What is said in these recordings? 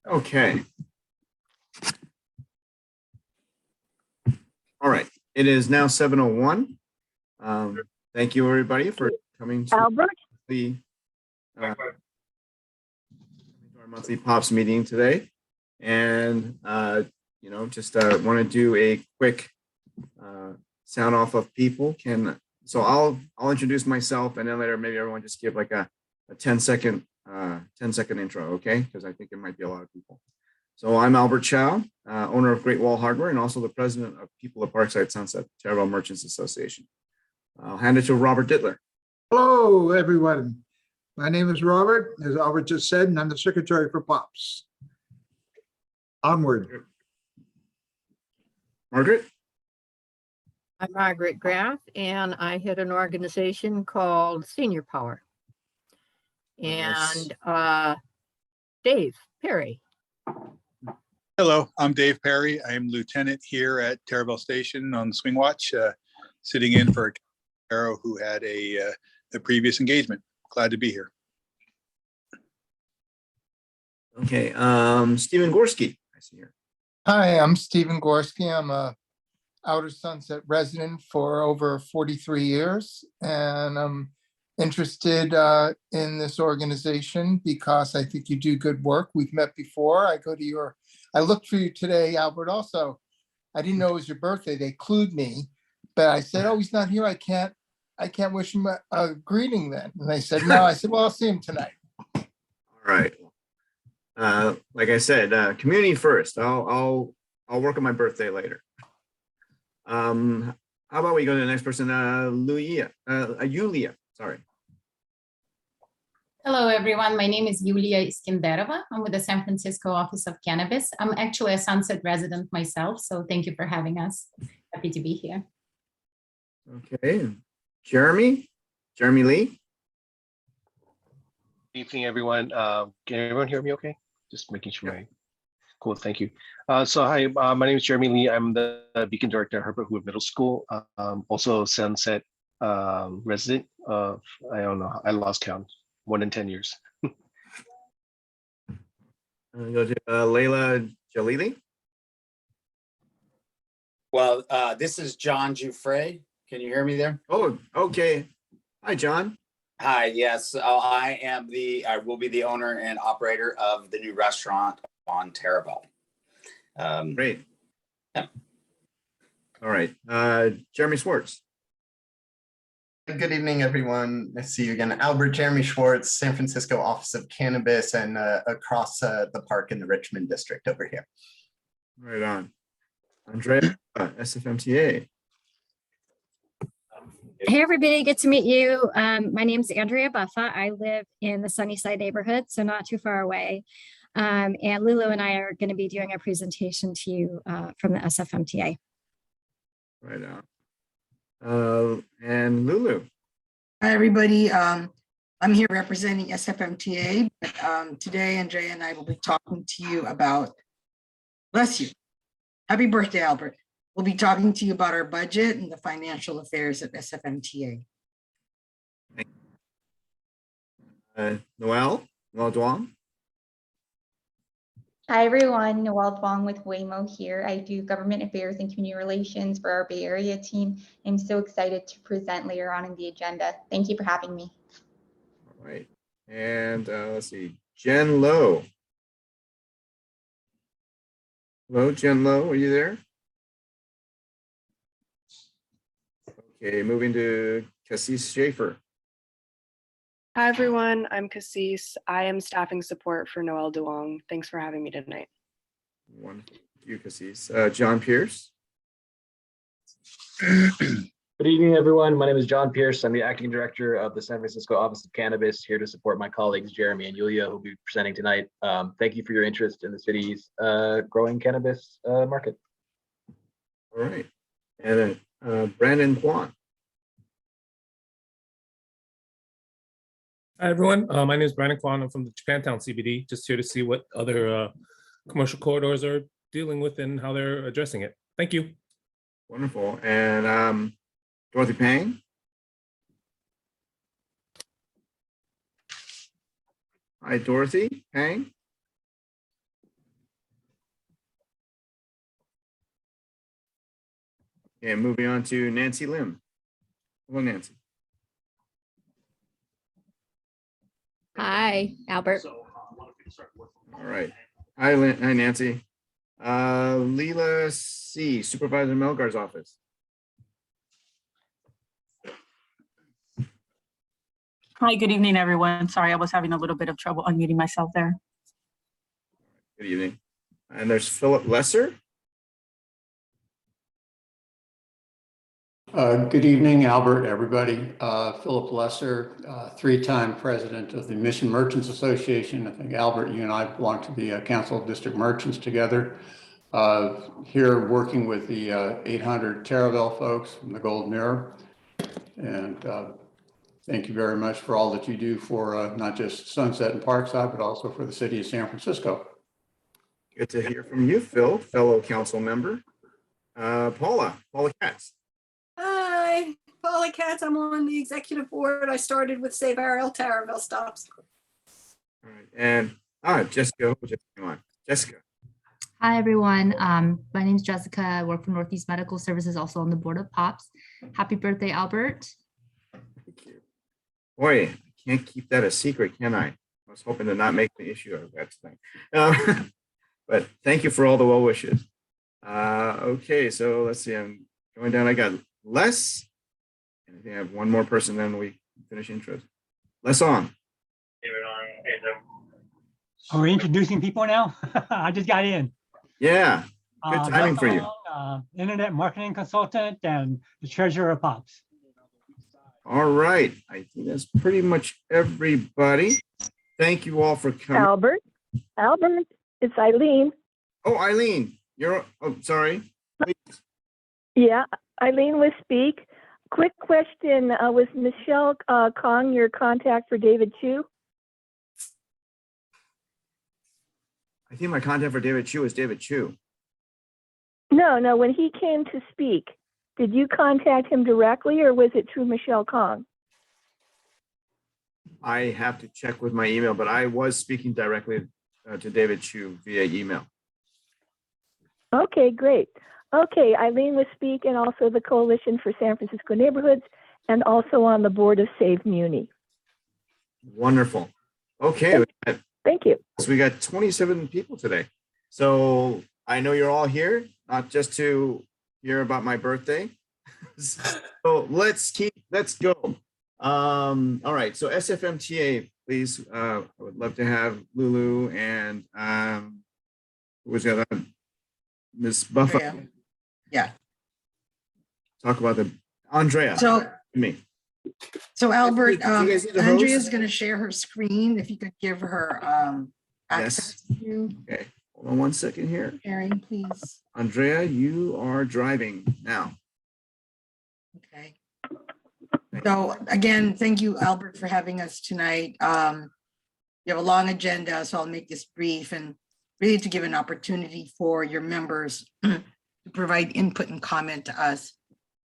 Okay. All right. It is now 7:01. Thank you, everybody, for coming to Albert? our monthly POPs meeting today. And, just want to do a quick sound off of people. So I'll introduce myself, and then later maybe everyone just give like a 10-second intro, okay? Because I think it might be a lot of people. So I'm Albert Chow, owner of Great Wall Hardware, and also the president of People of Parkside Sunset, Taraval Merchants Association. I'll hand it to Robert Dittler. Hello, everyone. My name is Robert, as Albert just said, and I'm the secretary for POPs. Onward. Margaret? I'm Margaret Graff, and I head an organization called Senior Power. And Dave Perry. Hello, I'm Dave Perry. I am lieutenant here at Taraval Station on Swing Watch, sitting in for Arrow, who had a previous engagement. Glad to be here. Okay, Stephen Gorski, I see here. Hi, I'm Stephen Gorski. I'm a Outer Sunset resident for over 43 years, and I'm interested in this organization because I think you do good work. We've met before. I looked for you today, Albert. Also, I didn't know it was your birthday. They clued me, but I said, "Oh, he's not here. I can't wish him a greeting then." And they said, "No." I said, "Well, I'll see him tonight." All right. Like I said, community first. I'll work on my birthday later. How about we go to the next person, Yulia, sorry. Hello, everyone. My name is Yulia Iskenderova. I'm with the San Francisco Office of Cannabis. I'm actually a Sunset resident myself, so thank you for having us. Happy to be here. Okay, Jeremy Lee. Good evening, everyone. Can everyone hear me okay? Just making sure. Yeah. Cool, thank you. So hi, my name is Jeremy Lee. I'm the Beacon Director at Herbert Hoover Middle School. Also Sunset resident of, I don't know, I lost count, more than 10 years. Go to Layla Jalili. Well, this is John Giuffre. Can you hear me there? Oh, okay. Hi, John. Hi, yes. I will be the owner and operator of the new restaurant on Taraval. Great. Yeah. All right. Jeremy Schwartz. Good evening, everyone. Nice to see you again. Albert Jeremy Schwartz, San Francisco Office of Cannabis, and across the park in the Richmond district over here. Right on. Andrea, SFMTA. Hey, everybody. Good to meet you. My name is Andrea Buffa. I live in the Sunnyside neighborhood, so not too far away. And Lulu and I are going to be doing a presentation to you from the SFMTA. Right on. And Lulu. Hi, everybody. I'm here representing SFMTA. But, today, Andrea and I will be talking to you about, bless you. Happy birthday, Albert. We'll be talking to you about our budget and the financial affairs at SFMTA. Noelle Duong. Hi, everyone. Noelle Duong with Waymo here. I do government affairs and community relations for our Bay Area team. I'm so excited to present later on in the agenda. Thank you for having me. All right. And let's see, Jen Lowe. Hello, Jen Lowe, are you there? Okay, moving to Cassis Schaefer. Hi, everyone. I'm Cassis. I am staffing support for Noelle Duong. Thanks for having me tonight. Wonderful. Thank you, Cassis. John Pierce. Good evening, everyone. My name is John Pierce. I'm the acting director of the San Francisco Office of Cannabis, here to support my colleagues, Jeremy and Yulia, who will be presenting tonight. Thank you for your interest in the city's growing cannabis market. All right. And Brandon Kwan. Hi, everyone. My name is Brandon Kwan. I'm from the Japantown CBD, just here to see what other commercial corridors are dealing with and how they're addressing it. Thank you. Wonderful. And Dorothy Pang. Hi, Dorothy Pang. Okay, moving on to Nancy Lim. Hello, Nancy. Hi, Albert. All right. Hi, hi, Nancy. Leela C, Supervisor Melgar's office. Hi, good evening, everyone. Sorry, I was having a little bit of trouble unmuting myself there. Good evening. And there's Philip Lesser. Good evening, Albert, everybody. Philip Lesser, three-time president of the Mission Merchants Association. I think, Albert, you and I belong to the Council of District Merchants together. Here working with the 800 Taraval folks from the Gold Mirror. And thank you very much for all that you do for not just Sunset and Parkside, but also for the city of San Francisco. Good to hear from you, Phil, fellow council member. Paula Katz. Hi, Paula Katz. I'm on the executive board. I started with Save RL Taraval Stops. All right, and Jessica, who just came on. Jessica. Hi, everyone. My name is Jessica. I work for Northeast Medical Services, also on the board of POPs. Happy birthday, Albert. Thank you. Boy, I can't keep that a secret, can I? I was hoping to not make the issue of that tonight. But thank you for all the well wishes. Okay, so let's see. I'm going down. I got Les. And I think I have one more person, then we finish intros. Les on. Are we introducing people now? I just got in. Yeah, good timing for you. Internet marketing consultant and the treasurer of POPs. All right, I think that's pretty much everybody. Thank you all for coming. Albert, it's Eileen. Oh, Eileen, sorry. Please. Yeah, Eileen with Speak. Quick question, was Michelle Kong your contact for David Chu? I think my contact for David Chu is David Chu. No, when he came to speak, did you contact him directly or was it through Michelle Kong? I have to check with my email, but I was speaking directly to David Chu via email. Okay, great. Okay, Eileen with Speak and also the Coalition for San Francisco Neighborhoods and also on the board of Save Muni. Wonderful. Okay. Thank you. So we got 27 people today. So I know you're all here, not just to hear about my birthday. So let's go. All right. So SFMTA, please. I would love to have Lulu and who was the other? Ms. Buffa. Yeah. Talk about Andrea. So Albert, You guys need a Andrea's host? going to share her screen. If you could give her access to you. Okay. Hold on one second here. Sharing, please. Andrea, you are driving now. Okay. So again, thank you, Albert, for having us tonight. You have a long agenda, so I'll make this brief and really to give an opportunity for your members to provide input and comment to us.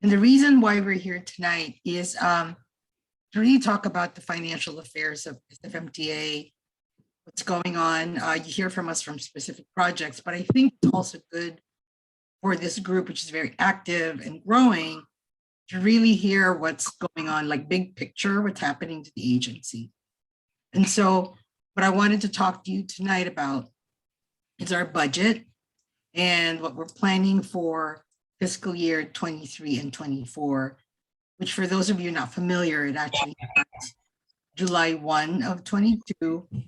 And the reason why we're here tonight is to really talk about the financial affairs of SFMTA, what's going on. You hear from us from specific projects, but I think it's also good for this group, which is very active and growing, to really hear what's going on, like big picture, what's happening to the agency. And so what I wanted to talk to you tonight about is our budget and what we're planning for fiscal year 23 and 24, which for those of you not familiar, it actually starts July 1 of 22, and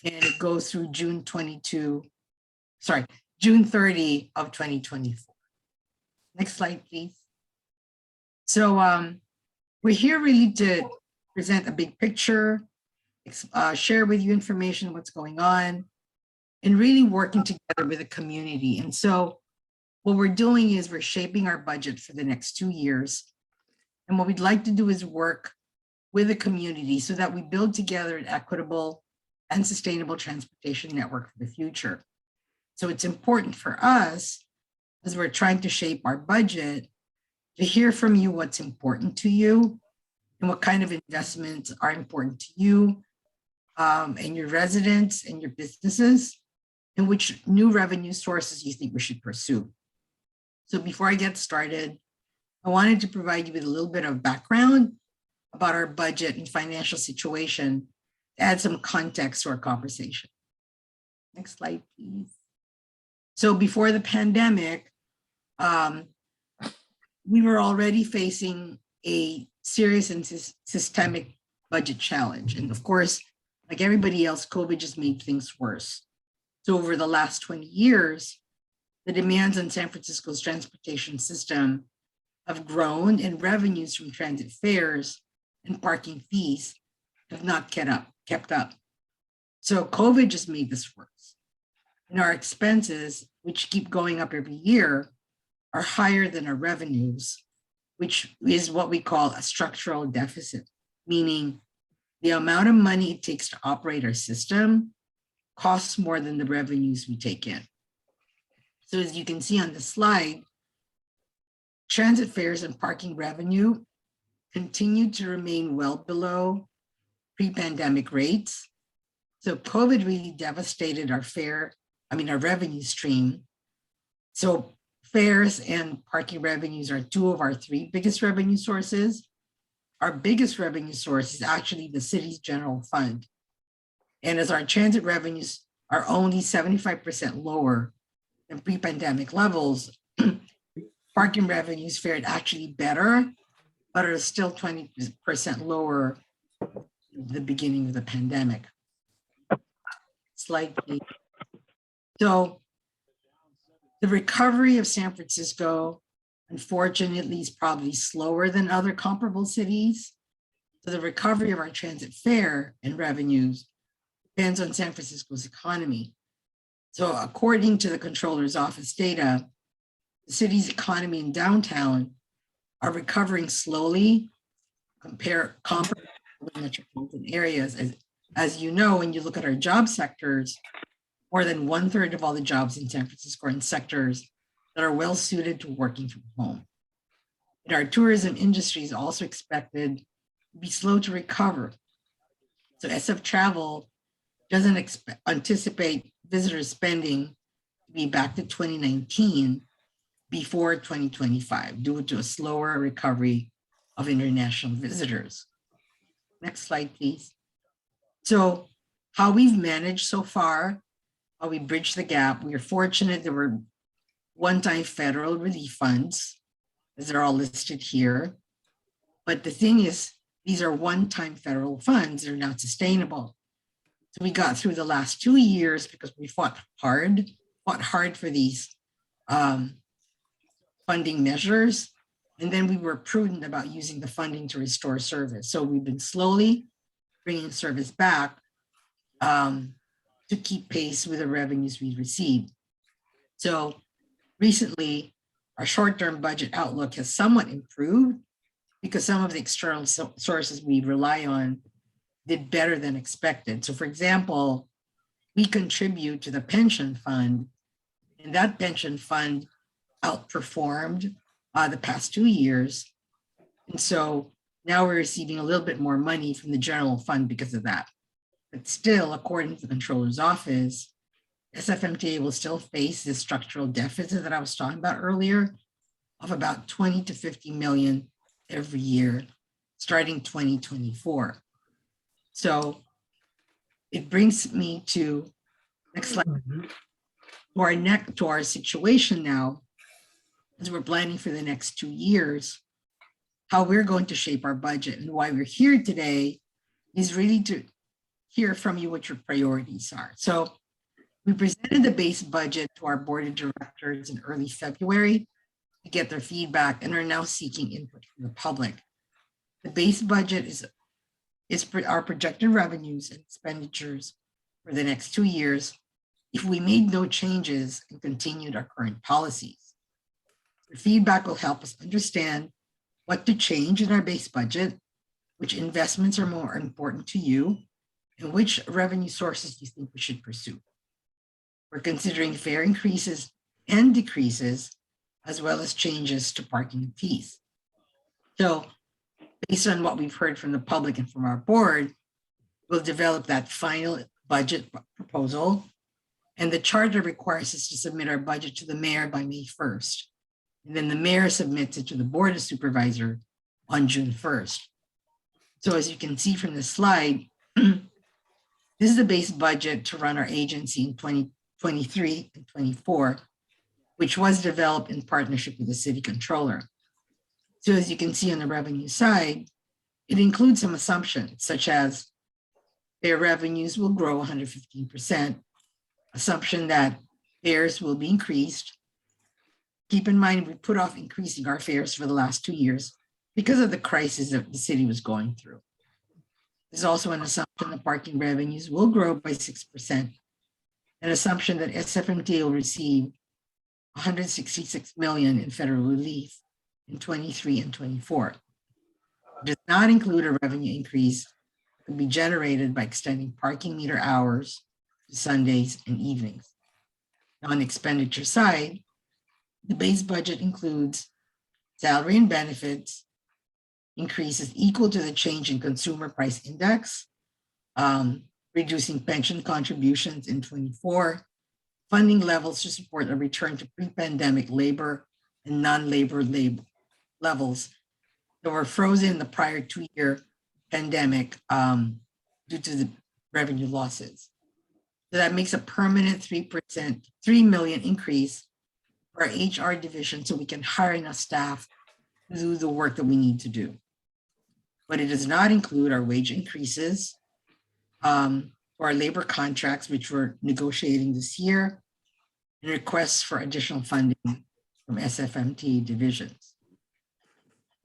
it goes through June 30 of 2024. Next slide, please. So we're here really to present a big picture, share with you information, what's going on, and really working together with the community. And so what we're doing is we're shaping our budget for the next 2 years. And what we'd like to do is work with the community so that we build together an equitable and sustainable transportation network for the future. So it's important for us, as we're trying to shape our budget, to hear from you what's important to you and what kind of investments are important to you and your residents and your businesses, and which new revenue sources you think we should pursue. So before I get started, I wanted to provide you with a little bit of background about our budget and financial situation to add some context to our conversation. Next slide, please. So before the pandemic, we were already facing a serious and systemic budget challenge. And of course, like everybody else, COVID just made things worse. So over the last 20 years, the demands on San Francisco's transportation system have grown, and revenues from transit fares and parking fees have not kept up. So COVID just made this worse. And our expenses, which keep going up every year, are higher than our revenues, which is what we call a structural deficit, meaning the amount of money it takes to operate our system costs more than the revenues we take in. So as you can see on the slide, transit fares and parking revenue continue to remain well below pre-pandemic rates. So COVID really devastated our revenue stream. So fares and parking revenues are two of our three biggest revenue sources. Our biggest revenue source is actually the city's general fund. And as our transit revenues are only 75% lower than pre-pandemic levels, parking revenues fared actually better, but are still 20% lower than the beginning of the pandemic. Slide, please. So the recovery of San Francisco, unfortunately, is probably slower than other comparable cities. So the recovery of our transit fare and revenues depends on San Francisco's economy. So according to the Comptroller's Office data, the city's economy in downtown are recovering slowly comparable to metropolitan areas. As you know, when you look at our job sectors, more than 1/3 of all the jobs in San Francisco are in sectors that are well suited to working from home. And our tourism industry is also expected to be slow to recover. So SF Travel doesn't anticipate visitor spending to be back to 2019 before 2025 due to a slower recovery of international visitors. Next slide, please. So how we've managed so far, how we bridged the gap, we are fortunate there were one-time federal relief funds, as they're all listed here. But the thing is, these are one-time federal funds, they're not sustainable. So we got through the last 2 years because we fought hard for these funding measures. And then we were prudent about using the funding to restore service. So we've been slowly bringing service back to keep pace with the revenues we received. So recently, our short-term budget outlook has somewhat improved because some of the external sources we rely on did better than expected. So for example, we contribute to the pension fund, and that pension fund outperformed the past 2 years. And so now we're receiving a little bit more money from the general fund because of that. But still, according to the Comptroller's Office, SFMTA will still face this structural deficit that I was talking about earlier of about 20 to 50 million every year, starting 2024. So it brings me to, next slide, to our situation now, as we're planning for the next 2 years, how we're going to shape our budget. And why we're here today is really to hear from you what your priorities are. So we presented the base budget to our board of directors in early February to get their feedback and are now seeking input from the public. The base budget is our projected revenues and expenditures for the next 2 years if we made no changes and continued our current policies. The feedback will help us understand what to change in our base budget, which investments are more important to you, and which revenue sources you think we should pursue. We're considering fare increases and decreases, as well as changes to parking fees. So based on what we've heard from the public and from our board, we'll develop that final budget proposal. And the charter requires us to submit our budget to the mayor by May 1st. And then the mayor submits it to the board of supervisor on June 1st. So as you can see from the slide, this is the base budget to run our agency in 2023 and 24, which was developed in partnership with the city controller. So as you can see on the revenue side, it includes some assumptions such as their revenues will grow 115%, assumption that fares will be increased. Keep in mind, we put off increasing our fares for the last 2 years because of the crisis that the city was going through. There's also an assumption that parking revenues will grow by 6%, an assumption that SFMTA will receive 166 million in federal relief in 23 and 24. It does not include a revenue increase that could be generated by extending parking meter hours to Sundays and evenings. Now, on the expenditure side, the base budget includes salary and benefits increases equal to the change in consumer price index, reducing pension contributions in 24, funding levels to support a return to pre-pandemic labor and non-labor levels that were frozen in the prior 2-year pandemic due to the revenue losses. So that makes a permanent 3%, 3 million increase for our HR division so we can hire enough staff to do the work that we need to do. But it does not include our wage increases for our labor contracts, which we're negotiating this year, and requests for additional funding from SFMTA divisions.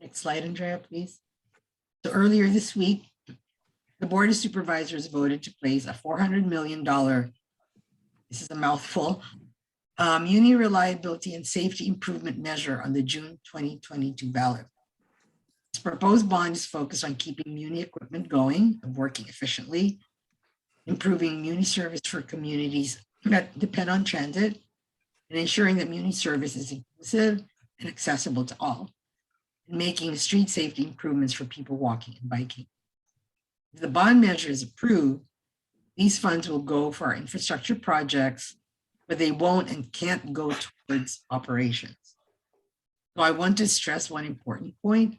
Next slide, Andrea, please. So earlier this week, the Board of Supervisors voted to place a $400 million, this is a mouthful, Muni Reliability and Safety Improvement Measure on the June 2022 ballot. This proposed bond is focused on keeping Muni equipment going and working efficiently, improving Muni service for communities that depend on transit, and ensuring that Muni service is inclusive and accessible to all, and making street safety improvements for people walking and biking. If the bond measure is approved, these funds will go for our infrastructure projects, but they won't and can't go towards operations. So I want to stress one important point.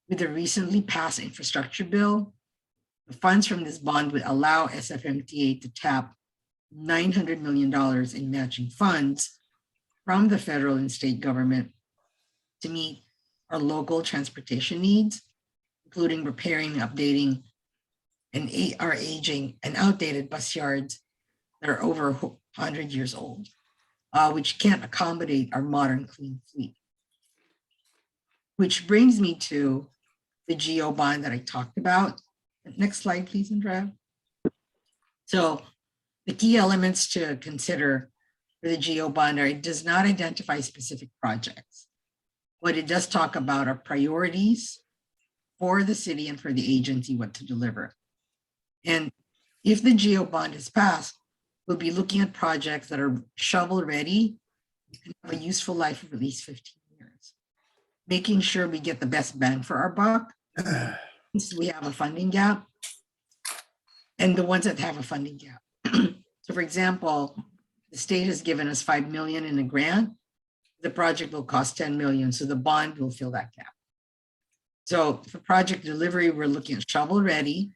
With the recently passed infrastructure bill, the funds from this bond would allow SFMTA to tap $900 million in matching funds from the federal and state government to meet our local transportation needs, including repairing, updating, and our aging and outdated bus yards that are over 100 years old, which can't accommodate our modern clean fleet. Which brings me to the GO bond that I talked about. Next slide, please, Andrea. So the key elements to consider for the GO bond are it does not identify specific projects. What it does talk about are priorities for the city and for the agency, what to deliver. And if the GO bond is passed, we'll be looking at projects that are shovel ready and have a useful life of at least 15 years, making sure we get the best bang for our buck. Since we have a funding gap, and the ones that have a funding gap. So for example, the state has given us 5 million in a grant. The project will cost 10 million, so the bond will fill that gap. So for project delivery, we're looking at shovel ready,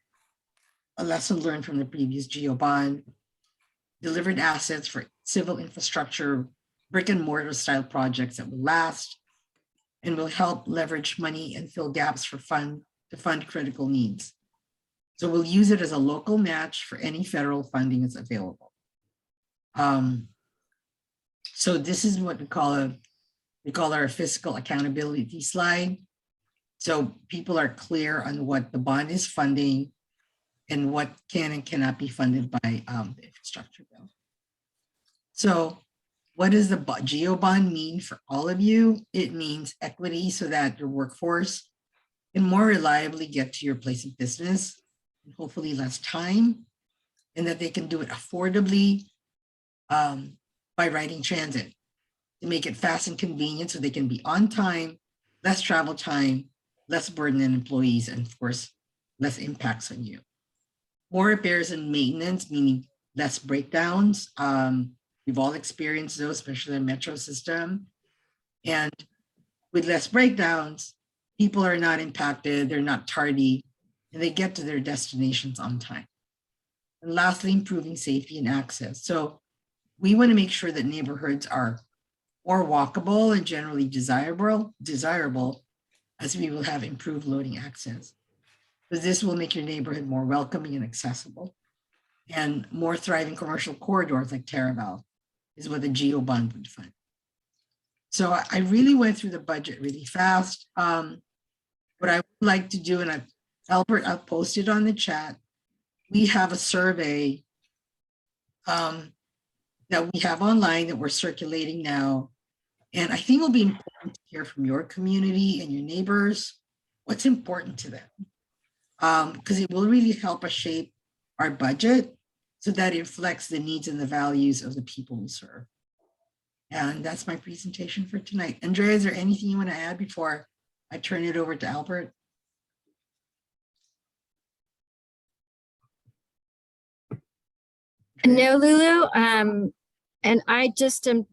a lesson learned from the previous GO bond, delivered assets for civil infrastructure, brick and mortar style projects that will last and will help leverage money and fill gaps for to fund critical needs. So we'll use it as a local match for any federal funding that's available. So this is what we call our fiscal accountability slide. So people are clear on what the bond is funding and what can and cannot be funded by the infrastructure bill. So what does the GO bond mean for all of you? It means equity so that your workforce can more reliably get to your place of business and hopefully less time, and that they can do it affordably by riding transit to make it fast and convenient so they can be on time, less travel time, less burden on employees, and of course, less impacts on you. More repairs and maintenance, meaning less breakdowns. We've all experienced those, especially in the metro system. And with less breakdowns, people are not impacted, they're not tardy, and they get to their destinations on time. And lastly, improving safety and access. So we want to make sure that neighborhoods are more walkable and generally desirable, as we will have improved loading access. So this will make your neighborhood more welcoming and accessible. And more thriving commercial corridors like Taraval is what the GEO bond would fund. So I really went through the budget really fast. What I would like to do, and Albert, I've posted on the chat, we have a survey that we have online that we're circulating now. And I think it'll be important to hear from your community and your neighbors what's important to them. Because it will really help us shape our budget so that it reflects the needs and the values of the people we serve. And that's my presentation for tonight. Andrea, is there anything you want to add before I turn it over to Albert? No, Lulu. And I just am,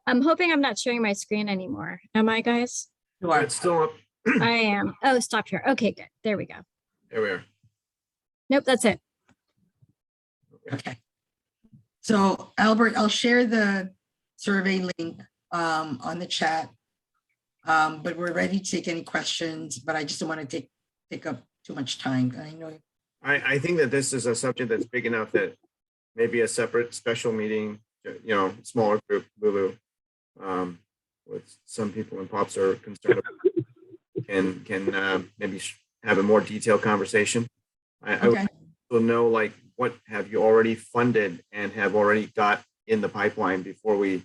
I'm hoping I'm not sharing my screen anymore. Am I, guys? You are. It's still up. I am. Oh, stop here. Okay, good. There we go. There we are. Nope, that's it. Okay. So Albert, I'll share the survey link on the chat. But we're ready to take any questions, but I just don't want to take up too much time. I know. I think that this is a subject that's big enough that maybe a separate special meeting, you know, smaller group, Lulu, with some people in Pops are concerned about, can maybe have a more detailed conversation. I would also know, like, what have you already funded and have already got in the pipeline before we,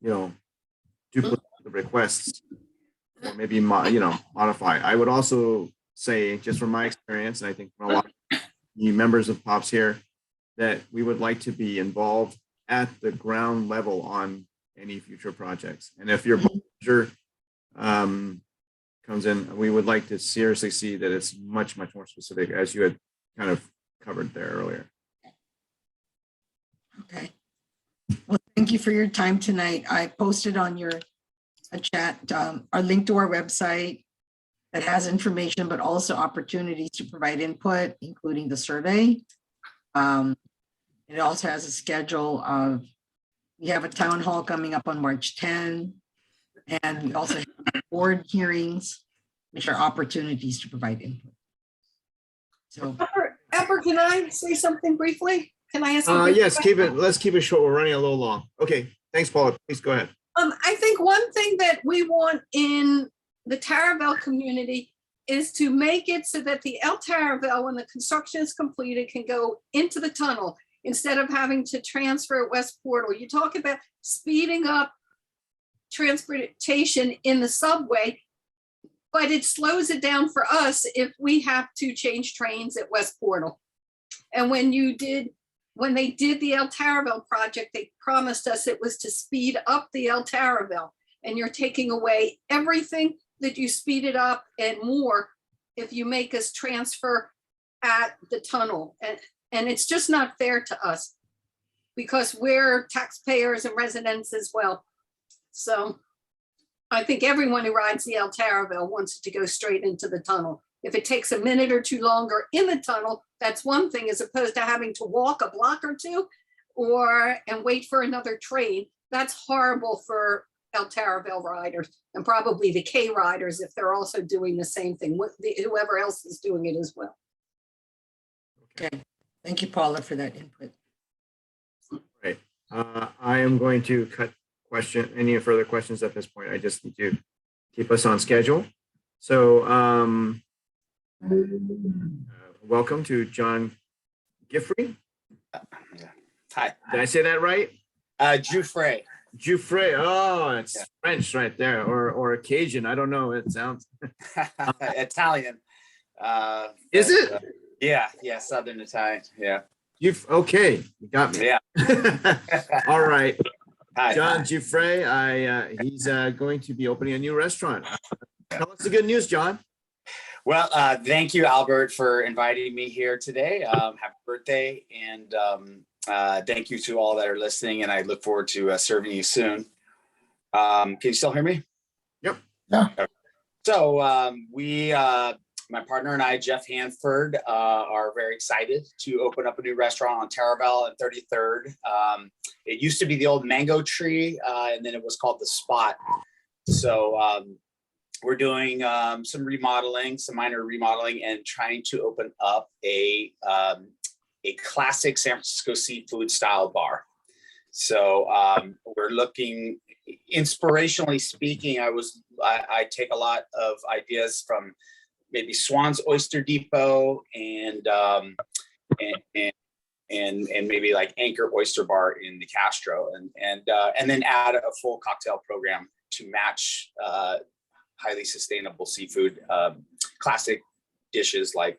you know, duplicate the requests or maybe modify. I would also say, just from my experience, and I think from a lot of you members of Pops here, that we would like to be involved at the ground level on any future projects. And if your budget comes in, we would like to seriously see that it's much, much more specific, as you had kind of covered there earlier. Okay. Well, thank you for your time tonight. I posted on your chat our link to our website that has information, but also opportunities to provide input, including the survey. It also has a schedule of, we have a town hall coming up on March 10, and we also have board hearings, which are opportunities to provide input. So, Albert, can I say something briefly? Can I ask? Yes, let's keep it short. We're running a little long. Okay, thanks, Paula. Please go ahead. I think one thing that we want in the Taraval community is to make it so that the El Taraval, when the construction is completed, can go into the tunnel instead of having to transfer at West Portal. You talk about speeding up transportation in the subway, but it slows it down for us if we have to change trains at West Portal. And when they did the El Taraval project, they promised us it was to speed up the El Taraval, and you're taking away everything that you speeded up and more if you make us transfer at the tunnel. And it's just not fair to us because we're taxpayers and residents as well. So I think everyone who rides the El Taraval wants it to go straight into the tunnel. If it takes a minute or two longer in the tunnel, that's one thing, as opposed to having to walk a block or two and wait for another train. That's horrible for El Taraval riders and probably the K riders if they're also doing the same thing, whoever else is doing it as well. okay. Thank you, Paula, for that input. Right. I am going to cut any further questions at this point. I just need to keep us on schedule. So welcome to John Giuffre. Hi. Did I say that right? Giuffre. Giuffre. Oh, it's French right there, or Cajun. I don't know. It sounds Italian. Is it? Yeah, Southern Italian. Yeah. Okay, you got me. Yeah. All right. Hi. John Giuffre. He's going to be opening a new restaurant. Tell us the good news, John. Well, thank you, Albert, for inviting me here today. Happy birthday, and thank you to all that are listening, and I look forward to serving you soon. Can you still hear me? Yep. Yeah. So my partner and I, Jeff Hanford, are very excited to open up a new restaurant on Taraval and 33rd. It used to be the old Mango Tree, and then it was called The Spot. So we're doing some remodeling, some minor remodeling, and trying to open up a classic San Francisco seafood style bar. So we're looking, inspirationally speaking, I take a lot of ideas from maybe Swan's Oyster Depot and maybe like Anchor Oyster Bar in the Castro, and then add a full cocktail program to match highly sustainable seafood, classic dishes like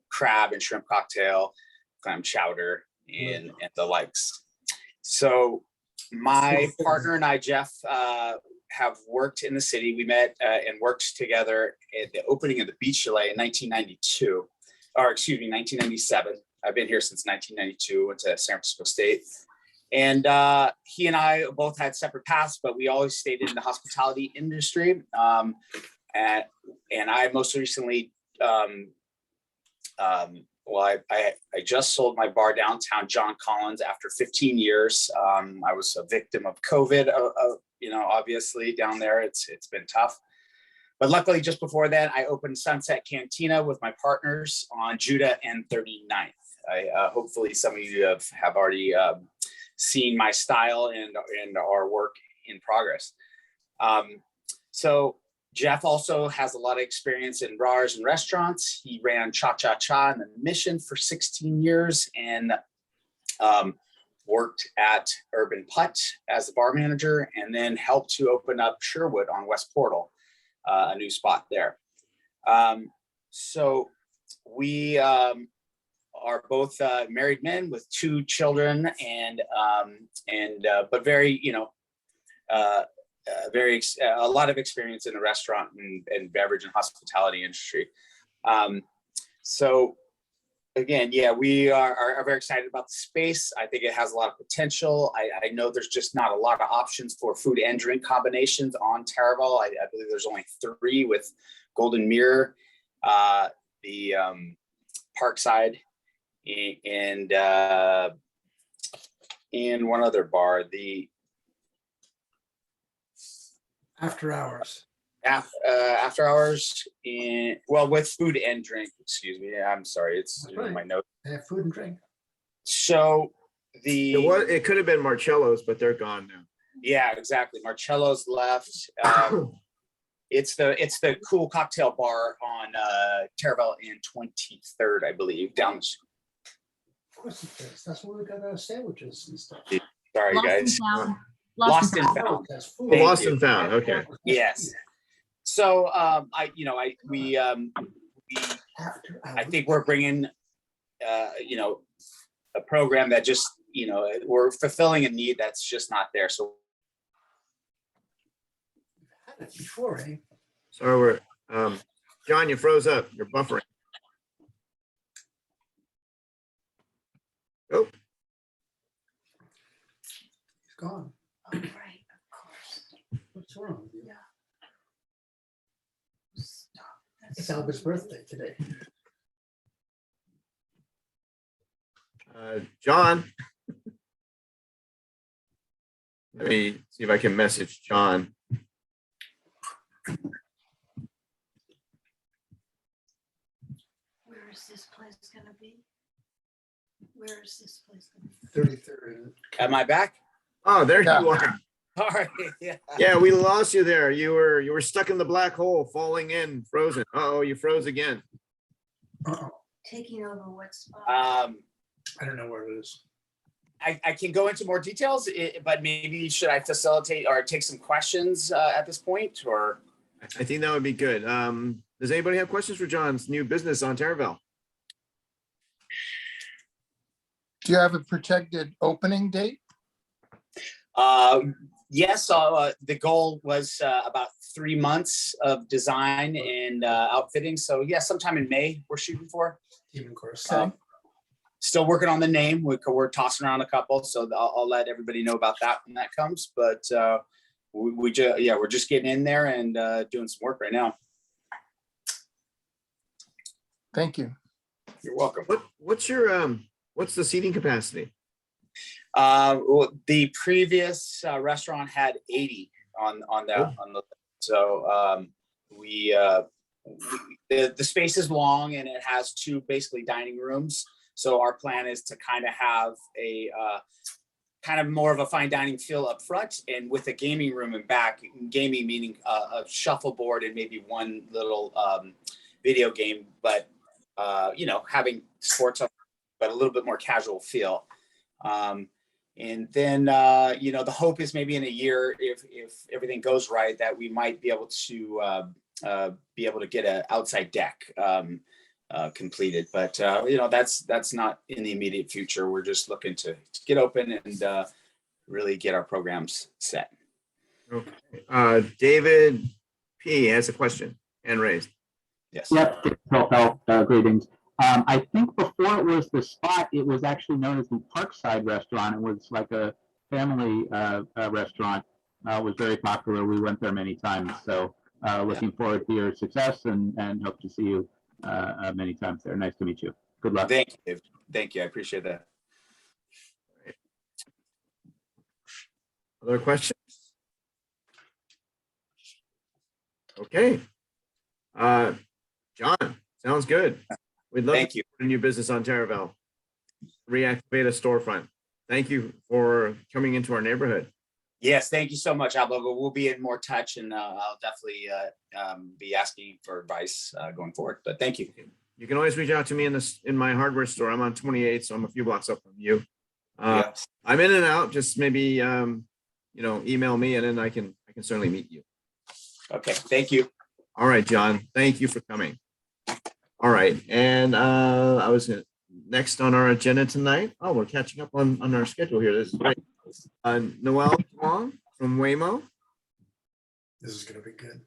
crab and shrimp cocktail, clam chowder, and the likes. So my partner and I, Jeff, have worked in the city. We met and worked together at the opening of the Beach Chalet in 1997. I've been here since 1992, went to San Francisco State. And he and I both had separate paths, but we always stayed in the hospitality industry. And I most recently, I just sold my bar downtown, John Collins, after 15 years. I was a victim of COVID, obviously down there, it's been tough. But luckily, just before that, I opened Sunset Cantina with my partners on Judah and 39th. Hopefully some of you have already seen my style and our work in progress. So Jeff also has a lot of experience in bars and restaurants. He ran Cha Cha Cha and the Mission for 16 years and worked at Urban Putt as a bar manager, and then helped to open up Sherwood on West Portal, a new spot there. So we are both married men with 2 children, but very, a lot of experience in the restaurant and beverage and hospitality industry. So again, yeah, we are very excited about the space. I think it has a lot of potential. I know there's just not a lot of options for food and drink combinations on Taraval. I believe there's only 3 with Golden Mirror, the Parkside, and one other bar, the After hours. After hours, with food and drink, excuse me. I'm sorry, it's in my notes. They have food and drink. So it could have been Marcello's, but they're gone now. Yeah, exactly. Marcello's left. It's the Cool Cocktail Bar on Taraval and 23rd, I believe, down. Of course it is. That's where we got our sandwiches and stuff. Sorry, guys. Lost and found. Lost and found. Okay. Yes. So I think we're bringing a program that just we're fulfilling a need that's just not there. So before, eh? So we're John, you froze up. You're buffering. Oh. It's gone. Oh, right, of course. What's wrong with you? Yeah. Stop. It's Albert's birthday today. John. Let me see if I can message John. Where is this place gonna be? Where is this place gonna be? 33rd. Am I back? Oh, there you are. All right. Yeah. Yeah, we lost you there. You were stuck in the black hole, falling in, frozen. Uh-oh, you froze again. Taking over what spot? I don't know where it is. I can go into more details, but maybe should I facilitate or take some questions at this point, or? I think that would be good. Does anybody have questions for John's new business on Taraval? Do you have a projected opening date? Yes, the goal was about 3 months of design and outfitting. So yeah, sometime in May we're shooting for. Even course. Still working on the name. We're tossing around a couple, so I'll let everybody know about that when that comes. But we're just getting in there and doing some work right now. Thank you. You're welcome. What's the seating capacity? Well, the previous restaurant had 80 on the so the space is long and it has two basically dining rooms. So our plan is to kind of have a kind of more of a fine dining feel up front and with a gaming room in back. Gaming meaning a shuffleboard and maybe one little video game, but having sports up, but a little bit more casual feel. And then, the hope is maybe in a year, if everything goes right, that we might be able to get an outside deck completed. But that's not in the immediate future. We're just looking to get open and really get our programs set. Okay. David P has a question, hand raised. Yes. Yep. Greetings. I think before it was the Spot, it was actually known as the Parkside restaurant. It was like a family restaurant. It was very popular. We went there many times. So looking forward to your success and hope to see you many times there. Nice to meet you. Good luck. Thank you. Thank you. I appreciate that. Other questions? Okay. John, sounds good. We'd love Thank to you. put a new business on Taraval. Reactivate a storefront. Thank you for coming into our neighborhood. Yes, thank you so much, Alba. We'll be in more touch, and I'll definitely be asking for advice going forward. But thank you. You can always reach out to me in my hardware store. I'm on 28, so I'm a few blocks up from you. Yes. I'm in and out. Just maybe email me, and then I can certainly meet you. Okay, thank you. All right, John. Thank you for coming. All right, and I was next on our agenda tonight. Oh, we're catching up on our schedule here. This is great. Noelle Duong from Waymo. This is going to be good.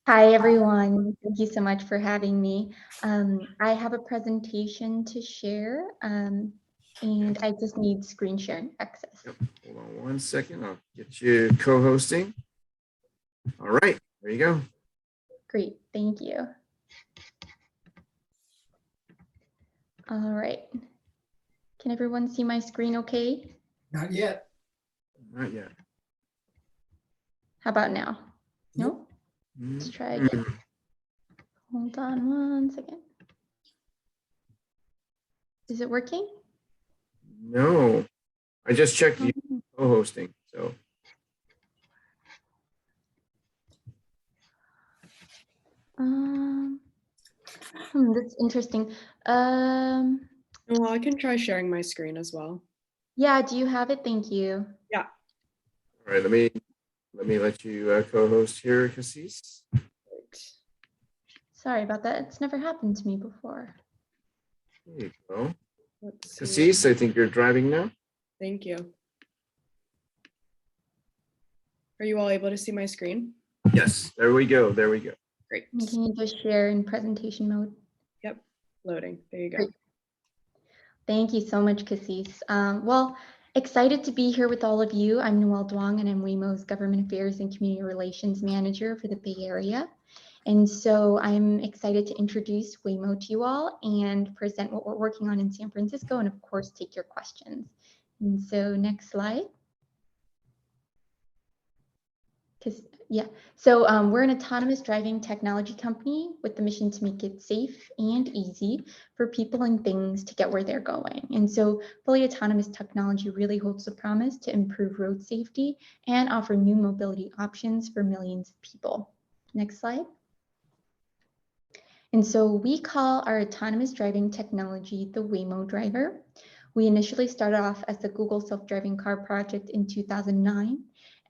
Hi, everyone. Thank you so much for having me. I have a presentation to share, and I just need screen sharing access. Yep. Hold on one second. I'll get you co-hosting. All right, there you go. Great, thank you. All right. Can everyone see my screen okay? Not yet. Not yet. How about now? No? Let's try again. Hold on one second. Is it working? No, I just checked you co-hosting. So that's interesting. Well, I can try sharing my screen as well. Yeah, do you have it? Thank you. Yeah. all right, let me let you co-host here, Cassis. Sorry about that. It's never happened to me before. There you go. Let's see. Cassis, I think you're driving now. Thank you. Are you all able to see my screen? Yes, there we go. There we go. Great. Can you just share in presentation mode? Yep. Loading. There you go. Great. Thank you so much, Cassis. Well, excited to be here with all of you. I'm Noelle Duong, and I'm Waymo's Government Affairs and Community Relations Manager for the Bay Area. And so I'm excited to introduce Waymo to you all and present what we're working on in San Francisco, and of course, take your questions. And so next slide. So we're an autonomous driving technology company with the mission to make it safe and easy for people and things to get where they're going. And so fully autonomous technology really holds the promise to improve road safety and offer new mobility options for millions of people. Next slide. And so we call our autonomous driving technology the Waymo driver. We initially started off as the Google self-driving car project in 2009,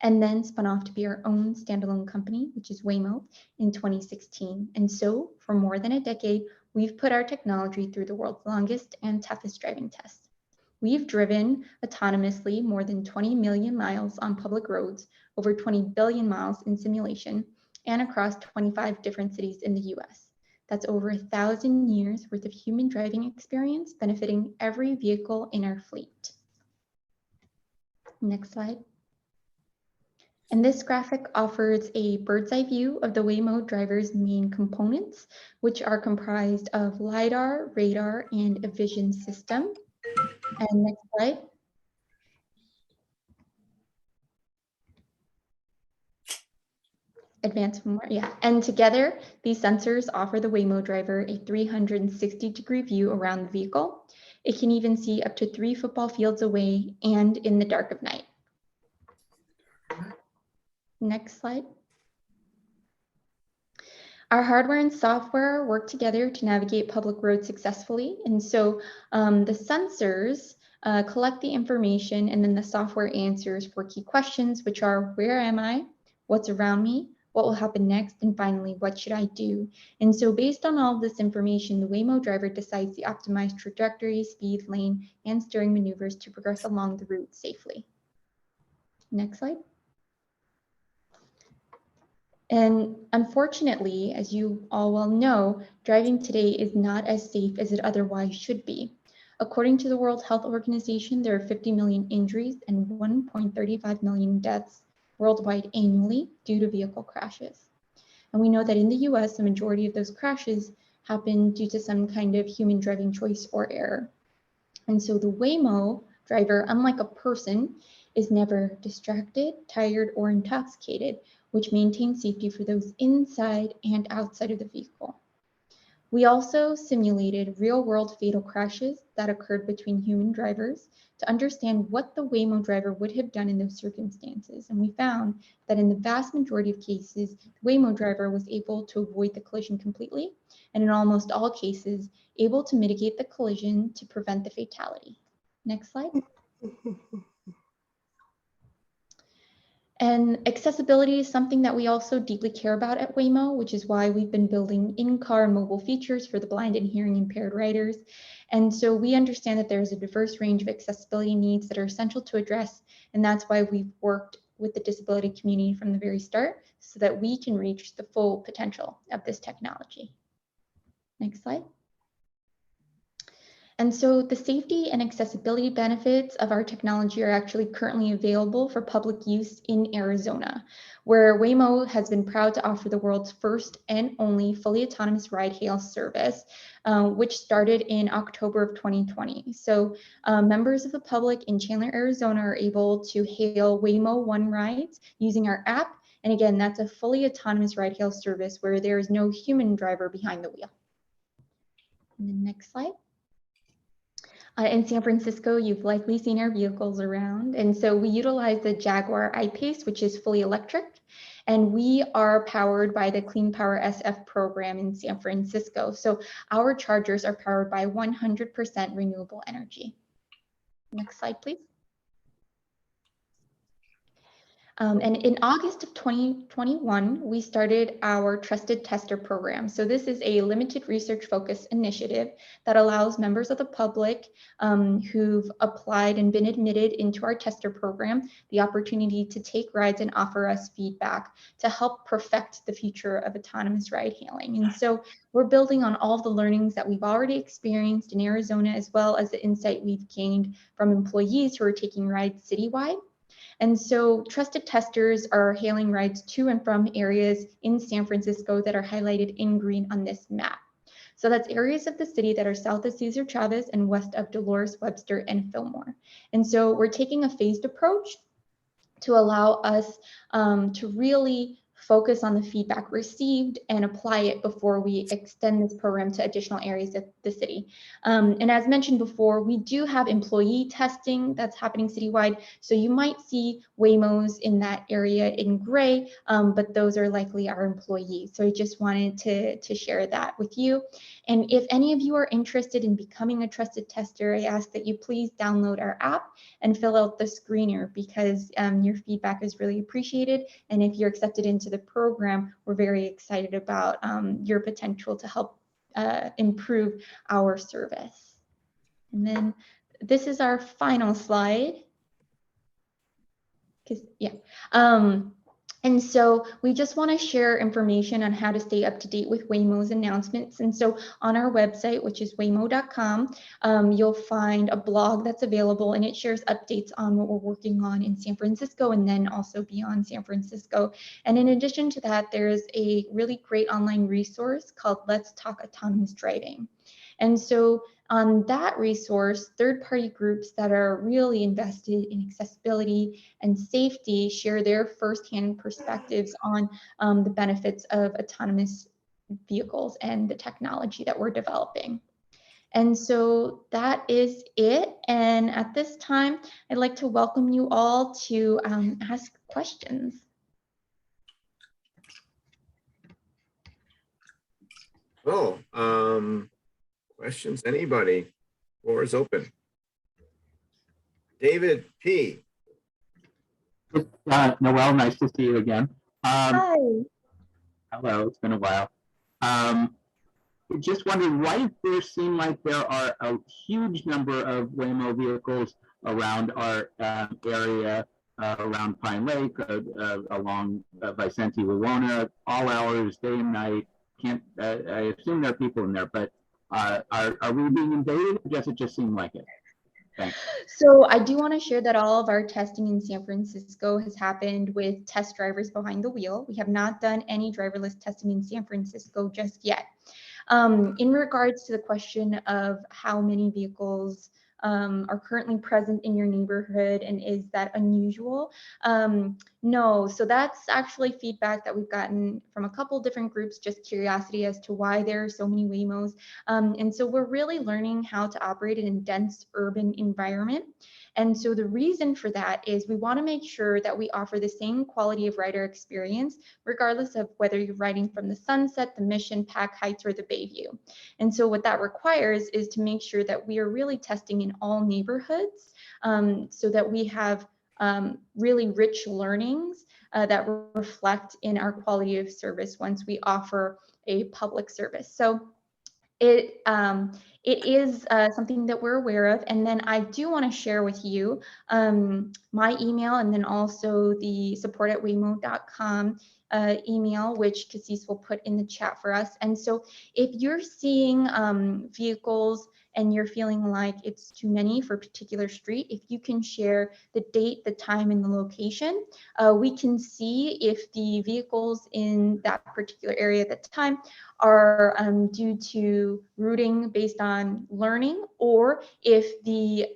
and then spun off to be our own standalone company, which is Waymo, in 2016. And so for more than a decade, we've put our technology through the world's longest and toughest driving tests. We've driven autonomously more than 20 million miles on public roads, over 20 billion miles in simulation, and across 25 different cities in the US. That's over 1,000 years worth of human driving experience benefiting every vehicle in our fleet. Next slide. And this graphic offers a bird's eye view of the Waymo driver's main components, which are comprised of LiDAR, radar, and a vision system. And next slide. Advance more, yeah. And together, these sensors offer the Waymo driver a 360-degree view around the vehicle. It can even see up to 3 football fields away and in the dark of night. Next slide. Our hardware and software work together to navigate public roads successfully. And so the sensors collect the information, and then the software answers 4 key questions, which are: where am I? What's around me? What will happen next? And finally, what should I do? And so based on all of this information, the Waymo driver decides the optimized trajectory, speed, lane, and steering maneuvers to progress along the route safely. Next slide. And unfortunately, as you all well know, driving today is not as safe as it otherwise should be. According to the World Health Organization, there are 50 million injuries and 1.35 million deaths worldwide annually due to vehicle crashes. And we know that in the US, the majority of those crashes happen due to some kind of human driving choice or error. And so the Waymo driver, unlike a person, is never distracted, tired, or intoxicated, which maintains safety for those inside and outside of the vehicle. We also simulated real-world fatal crashes that occurred between human drivers to understand what the Waymo driver would have done in those circumstances. And we found that in the vast majority of cases, the Waymo driver was able to avoid the collision completely, and in almost all cases, able to mitigate the collision to prevent the fatality. Next slide. And accessibility is something that we also deeply care about at Waymo, which is why we've been building in-car and mobile features for the blind and hearing impaired riders. And so we understand that there's a diverse range of accessibility needs that are essential to address. And that's why we've worked with the disability community from the very start so that we can reach the full potential of this technology. Next slide. And so the safety and accessibility benefits of our technology are actually currently available for public use in Arizona, where Waymo has been proud to offer the world's first and only fully autonomous ride-hail service, which started in October of 2020. So members of the public in Chandler, Arizona are able to hail Waymo One rides using our app. And again, that's a fully autonomous ride-hail service where there is no human driver behind the wheel. And then next slide. In San Francisco, you've likely seen our vehicles around. And so we utilize the Jaguar I-Pace, which is fully electric. And we are powered by the Clean Power SF program in San Francisco. So our chargers are powered by 100% renewable energy. Next slide, please. And in August of 2021, we started our Trusted Tester program. So this is a limited research focused initiative that allows members of the public who've applied and been admitted into our tester program the opportunity to take rides and offer us feedback to help perfect the future of autonomous ride hailing. And so we're building on all the learnings that we've already experienced in Arizona, as well as the insight we've gained from employees who are taking rides citywide. And so trusted testers are hailing rides to and from areas in San Francisco that are highlighted in green on this map. So that's areas of the city that are south of Cesar Chavez and west of Dolores, Webster, and Fillmore. And so we're taking a phased approach to allow us to really focus on the feedback received and apply it before we extend this program to additional areas of the city. And as mentioned before, we do have employee testing that's happening citywide. So you might see Waymos in that area in gray, but those are likely our employees. So I just wanted to share that with you. And if any of you are interested in becoming a trusted tester, I ask that you please download our app and fill out the screener, because your feedback is really appreciated. And if you're accepted into the program, we're very excited about your potential to help improve our service. And then this is our final slide. And so we just want to share information on how to stay up to date with Waymo's announcements. And so on our website, which is waymo.com, you'll find a blog that's available, and it shares updates on what we're working on in San Francisco and then also beyond San Francisco. And in addition to that, there's a really great online resource called Let's Talk Autonomous Driving. And so on that resource, third-party groups that are really invested in accessibility and safety share their firsthand perspectives on the benefits of autonomous vehicles and the technology that we're developing. And so that is it. And at this time, I'd like to welcome you all to ask questions. Oh, questions, anybody? Floor is open. David P. Noelle, nice to see you again. Hi. Hello, it's been a while. Just wondering, why does there seem like there are a huge number of Waymo vehicles around our area, around Pine Lake, along Vicente Wawona, all hours, day and night? I assume there are people in there, but are we being invaded, or does it just seem like it? Thanks. So I do want to share that all of our testing in San Francisco has happened with test drivers behind the wheel. We have not done any driverless testing in San Francisco just yet. In regards to the question of how many vehicles are currently present in your neighborhood and is that unusual? No, so that's actually feedback that we've gotten from a couple different groups, just curiosity as to why there are so many Waymos. And so we're really learning how to operate in a dense urban environment. And so the reason for that is we want to make sure that we offer the same quality of rider experience, regardless of whether you're riding from the Sunset, the Mission, Pack Heights, or the Bayview. And so what that requires is to make sure that we are really testing in all neighborhoods so that we have really rich learnings that reflect in our quality of service once we offer a public service. So it is something that we're aware of. And then I do want to share with you my email and then also the support@waymo.com email, which Cassis will put in the chat for us. And so if you're seeing vehicles and you're feeling like it's too many for a particular street, if you can share the date, the time, and the location, we can see if the vehicles in that particular area at the time are due to routing based on learning, or if the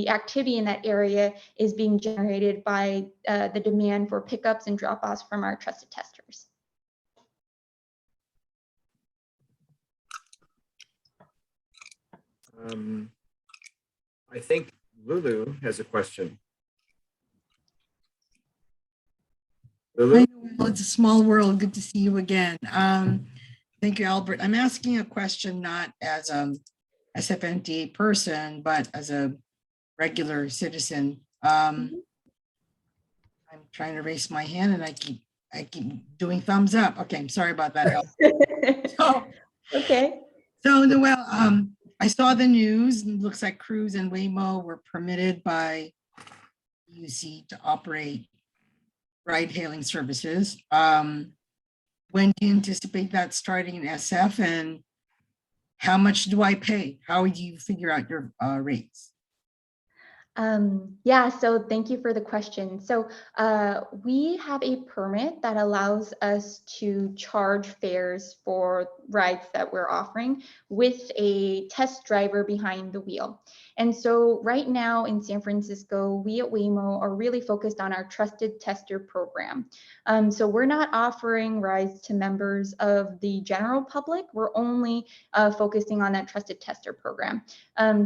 activity in that area is being generated by the demand for pickups and drop-offs from our trusted testers. I think Lulu has a question. Lulu? Well, it's a small world. Good to see you again. Thank you, Albert. I'm asking a question not as a SFMTA person, but as a regular citizen. I'm trying to raise my hand and I keep doing thumbs up. Okay, I'm sorry about that, Albert. Okay. So Noelle, I saw the news and it looks like Cruise and Waymo were permitted by UC to operate ride-hailing services. When do you anticipate that starting in SF, and how much do I pay? How do you figure out your rates? Yeah, so thank you for the question. So we have a permit that allows us to charge fares for rides that we're offering with a test driver behind the wheel. And so right now in San Francisco, we at Waymo are really focused on our trusted tester program. So we're not offering rides to members of the general public. We're only focusing on that trusted tester program.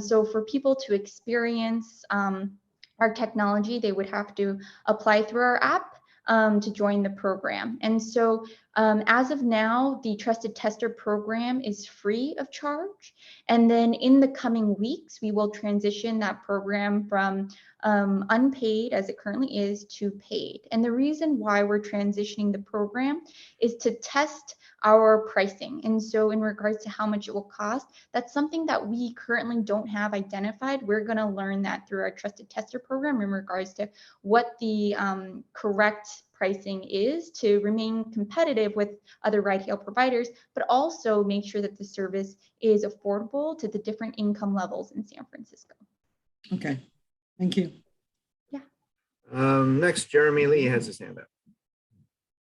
So for people to experience our technology, they would have to apply through our app to join the program. And so as of now, the Trusted Tester program is free of charge. And then in the coming weeks, we will transition that program from unpaid, as it currently is, to paid. And the reason why we're transitioning the program is to test our pricing. And so in regards to how much it will cost, that's something that we currently don't have identified. We're going to learn that through our Trusted Tester program in regards to what the correct pricing is to remain competitive with other ride-hail providers, but also make sure that the service is affordable to the different income levels in San Francisco. Okay, thank you. Next, Jeremy Lee has his hand up.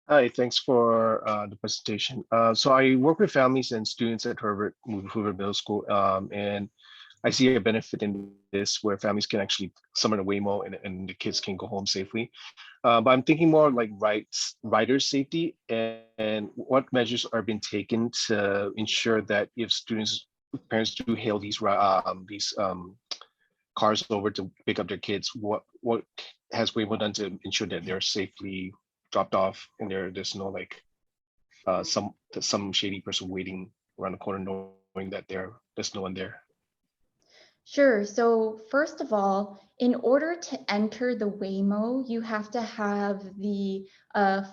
Hi, thanks for the presentation. So I work with families and students at Hoover Middle School, and I see a benefit in this where families can actually summon a Waymo and the kids can go home safely. But I'm thinking more like rider safety and what measures are being taken to ensure that if parents do hail these cars over to pick up their kids, what has Waymo done to ensure that they're safely dropped off and there's no like some shady person waiting around the corner knowing that there's no one there? Sure. So first of all, in order to enter the Waymo, you have to have the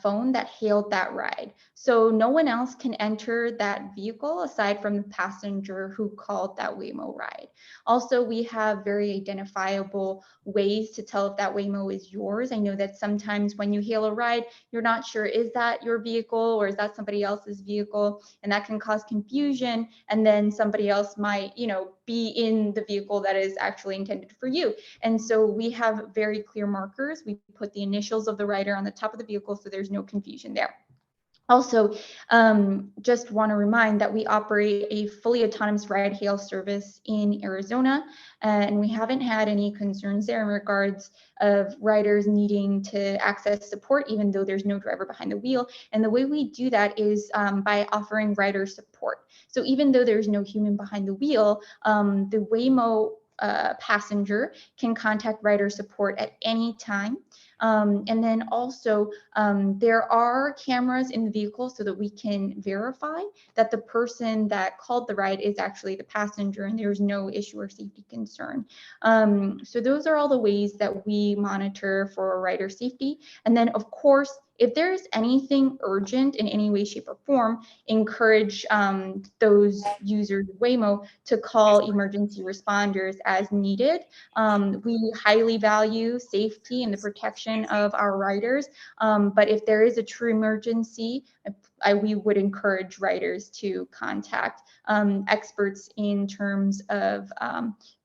phone that hailed that ride. So no one else can enter that vehicle aside from the passenger who called that Waymo ride. Also, we have very identifiable ways to tell if that Waymo is yours. I know that sometimes when you hail a ride, you're not sure, is that your vehicle or is that somebody else's vehicle? And that can cause confusion. And then somebody else might, be in the vehicle that is actually intended for you. And so we have very clear markers. We put the initials of the rider on the top of the vehicle so there's no confusion there. Also, just want to remind that we operate a fully autonomous ride-hail service in Arizona, and we haven't had any concerns there in regards of riders needing to access support, even though there's no driver behind the wheel. And the way we do that is by offering rider support. So even though there's no human behind the wheel, the Waymo passenger can contact rider support at any time. And then also there are cameras in the vehicle so that we can verify that the person that called the ride is actually the passenger and there's no issue or safety concern. So those are all the ways that we monitor for rider safety. And then of course, if there's anything urgent in any way, shape, or form, encourage those users of Waymo to call emergency responders as needed. We highly value safety and the protection of our riders, but if there is a true emergency, we would encourage riders to contact experts in terms of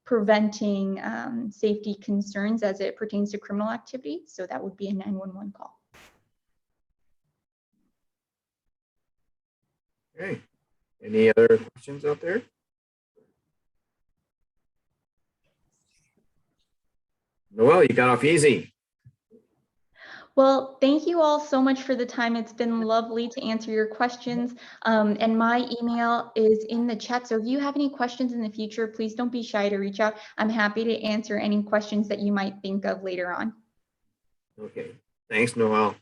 preventing safety concerns as it pertains to criminal activity. So that would be a 911 call. Okay, any other questions out there? Noelle, you got off easy. Well, thank you all so much for the time. It's been lovely to answer your questions. And my email is in the chat. So if you have any questions in the future, please don't be shy to reach out. I'm happy to answer any questions that you might think of later on. Okay, thanks, Noelle.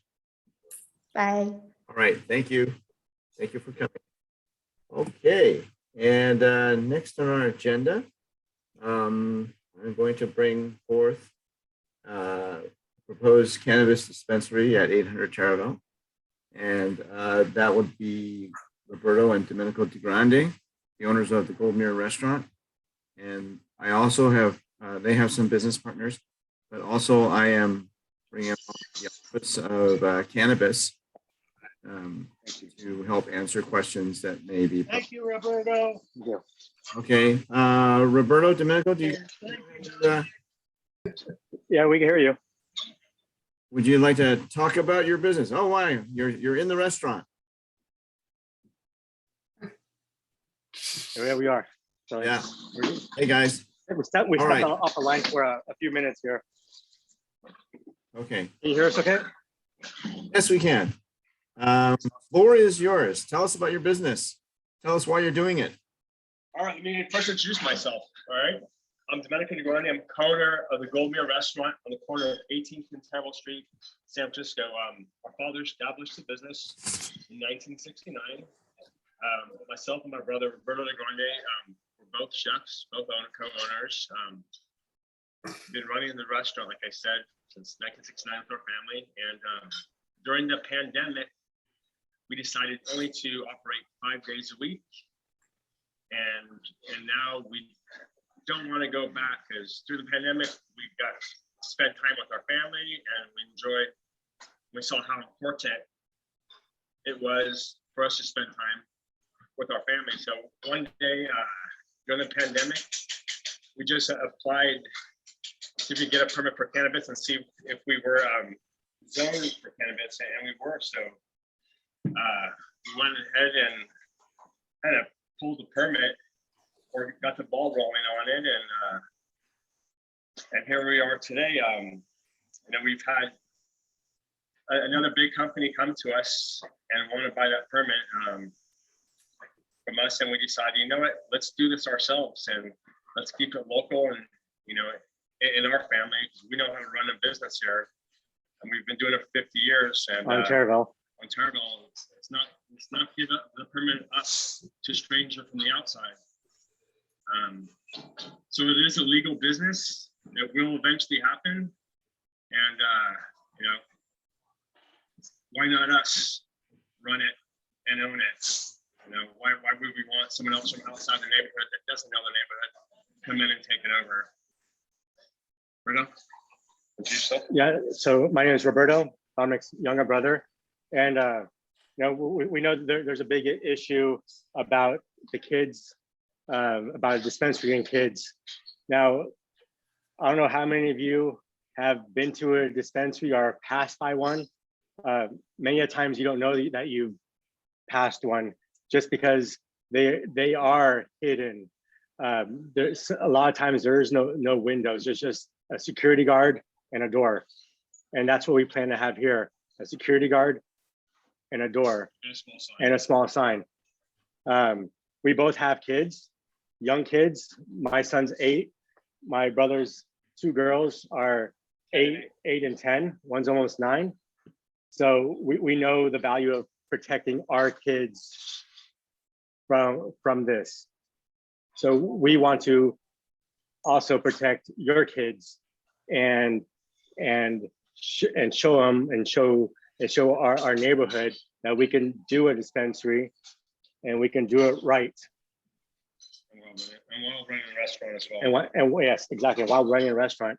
Bye. All right, thank you. Thank you for coming. Okay, and next on our agenda, I'm going to bring forth proposed cannabis dispensary at 800 Taraval, and that would be Roberto and Deminico DiGrande, the owners of the Gold Mirror restaurant. And I also have, they have some business partners, but also I am bringing up the office of Cannabis to help answer questions that may be. Thank you, Roberto. Yeah. Okay, Roberto, Domenico, do you? Yeah, we can hear you. Would you like to talk about your business? Oh, why? You're in the restaurant. There we are. So yeah. Hey guys. We stepped right. off the line for a few minutes here. Okay. Can you hear us okay? Yes, we can. Floor is yours. Tell us about your business. Tell us why you're doing it. All right, let me first introduce myself. All right. I'm Deminico DiGrande. I'm co-owner of the Gold Mirror restaurant on the corner of 18th and Taraval Street, San Francisco. Our father established the business in 1969. Myself and my brother, Roberto DiGrande, we're both chefs, both co-owners. Been running the restaurant, like I said, since 1969 with our family. And during the pandemic, we decided only to operate 5 days a week. And now we don't want to go back because through the pandemic, we got to spend time with our family and we we saw how important it was for us to spend time with our family. So one day during the pandemic, we just applied to get a permit for cannabis and see if we were zoned for cannabis, and we were. So we went ahead and kind of pulled the permit or got the ball rolling on it, and here we are today. We've had another big company come to us and want to buy that permit from us, and we decided, you know what, let's do this ourselves and let's keep it local and in our family, because we know how to run a business here, and we've been doing it for 50 years. And on Taraval. It's not give up the permit up to a stranger from the outside. So it is a legal business. It will eventually happen, and why not us run it and own it? Why would we want someone else from outside the neighborhood that doesn't know the neighborhood come in and take it over? Roberto? Yeah, so my name is Roberto, Dominic's younger brother. And we know there's a big issue about the kids, about a dispensary and kids. Now, I don't know how many of you have been to a dispensary or passed by one. Many a times you don't know that you've passed one just because they are hidden. There's a lot of times there is no windows. There's just a security guard and a door. And that's what we plan to have here, a security guard and a door and a small sign. We both have kids, young kids. My son's 8. My brother's 2 girls are 8 and 10. One's almost 9. So we know the value of protecting our kids from this. So we want to also protect your kids and show them and show our neighborhood that we can do a dispensary and we can do it right. And while running a restaurant as well. And yes, exactly, while running a restaurant.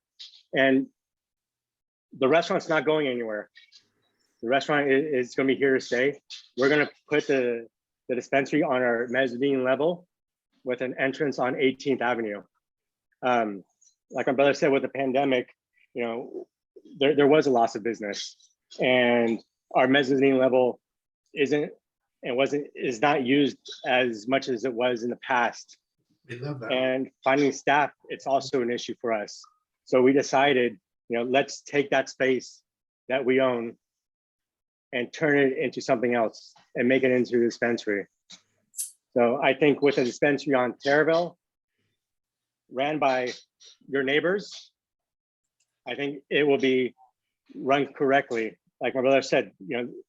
And the restaurant's not going anywhere. The restaurant is going to be here to stay. We're going to put the dispensary on our mezzanine level with an entrance on 18th Avenue. Like my brother said, with the pandemic, there was a loss of business, and our mezzanine level is not used as much as it was in the past. We love that. And finding staff, it's also an issue for us. So we decided, let's take that space that we own and turn it into something else and make it into a dispensary. So I think with a dispensary on Taraval, ran by your neighbors, I think it will be run correctly. Like my brother said,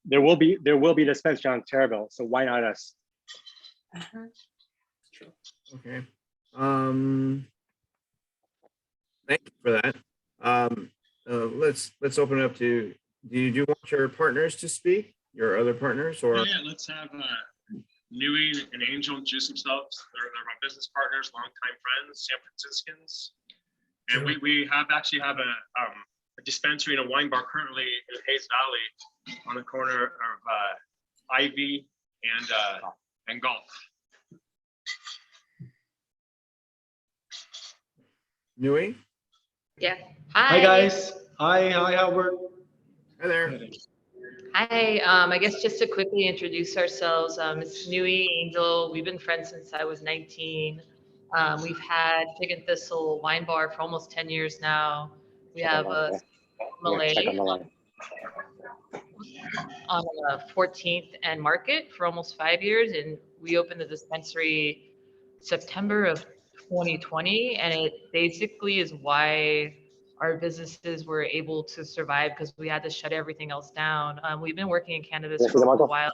there will be a dispensary on Taraval, so why not us? Okay. Thank you for that. Let's open it up to, do you want your partners to speak? Your other partners, or? Yeah, let's have Nui and Angel introduce themselves. They're my business partners, longtime friends, San Franciscans. And we actually have a dispensary and a wine bar currently in Hayes Valley on the corner of Ivy and Golf. Nui? Yeah. Hi guys. Hi Albert. Hi there. Hi. I guess just to quickly introduce ourselves, it's Nui, Angel. We've been friends since I was 19. We've had Fig and Thistle Wine Bar for almost 10 years now. We have a Malay on 14th and Market for almost 5 years, and we opened the dispensary September of 2020, and it basically is why our businesses were able to survive, because we had to shut everything else down. We've been working in cannabis for a while,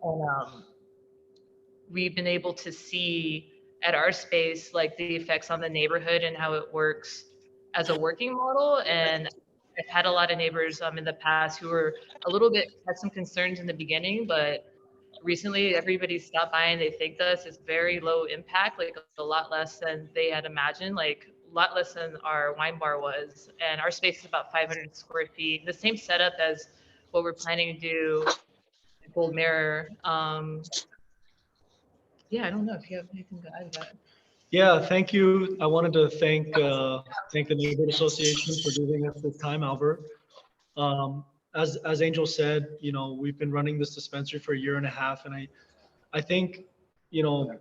and we've been able to see at our space like the effects on the neighborhood and how it works as a working model. And I've had a lot of neighbors in the past who were had some concerns in the beginning, but recently everybody stopped by and they thanked us. It's very low impact, like a lot less than they had imagined. Like lot less than our wine bar was. And our space is about 500 square feet, the same setup as what we're planning to do at Gold Mirror. Yeah, I don't know if you have anything to add to that. Yeah, thank you. I wanted to thank the neighborhood association for giving us this time, Albert. As Angel said, you know, we've been running this dispensary for a year and a half, and I think, you know,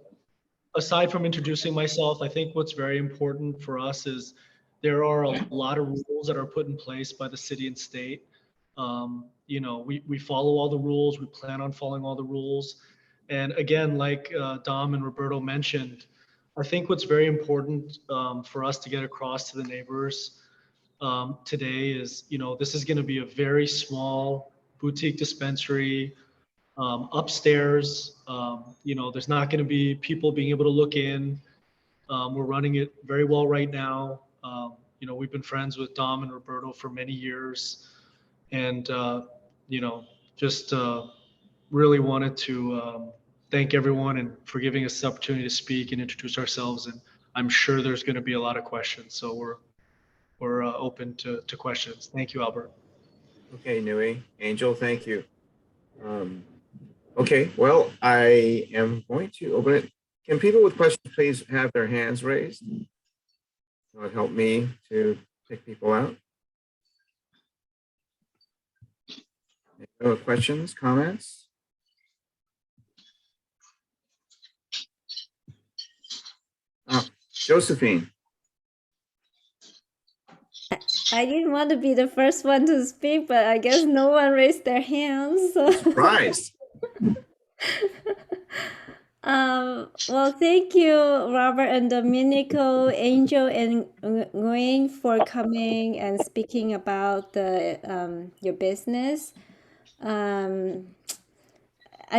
aside from introducing myself, I think what's very important for us is there are a lot of rules that are put in place by the city and state. You know, we follow all the rules. We plan on following all the rules. And again, like Dom and Roberto mentioned, I think what's very important for us to get across to the neighbors today is, you know, this is going to be a very small boutique dispensary upstairs. You know, there's not going to be people being able to look in. We're running it very well right now. You know, we've been friends with Dom and Roberto for many years, and you know, just really wanted to thank everyone and for giving us the opportunity to speak and introduce ourselves. And I'm sure there's going to be a lot of questions, so we're open to questions. Thank you, Albert. Okay, Nui. Angel, thank you. Okay, well, I am going to open it. Can people with questions please have their hands raised? That would help me to pick people out. Any questions, comments? Josephine. I didn't want to be the first one to speak, but I guess no one raised their hands. So. Surprised. Well, thank you, Robert and Domenico, Angel, and Nguyen for coming and speaking about the your business. I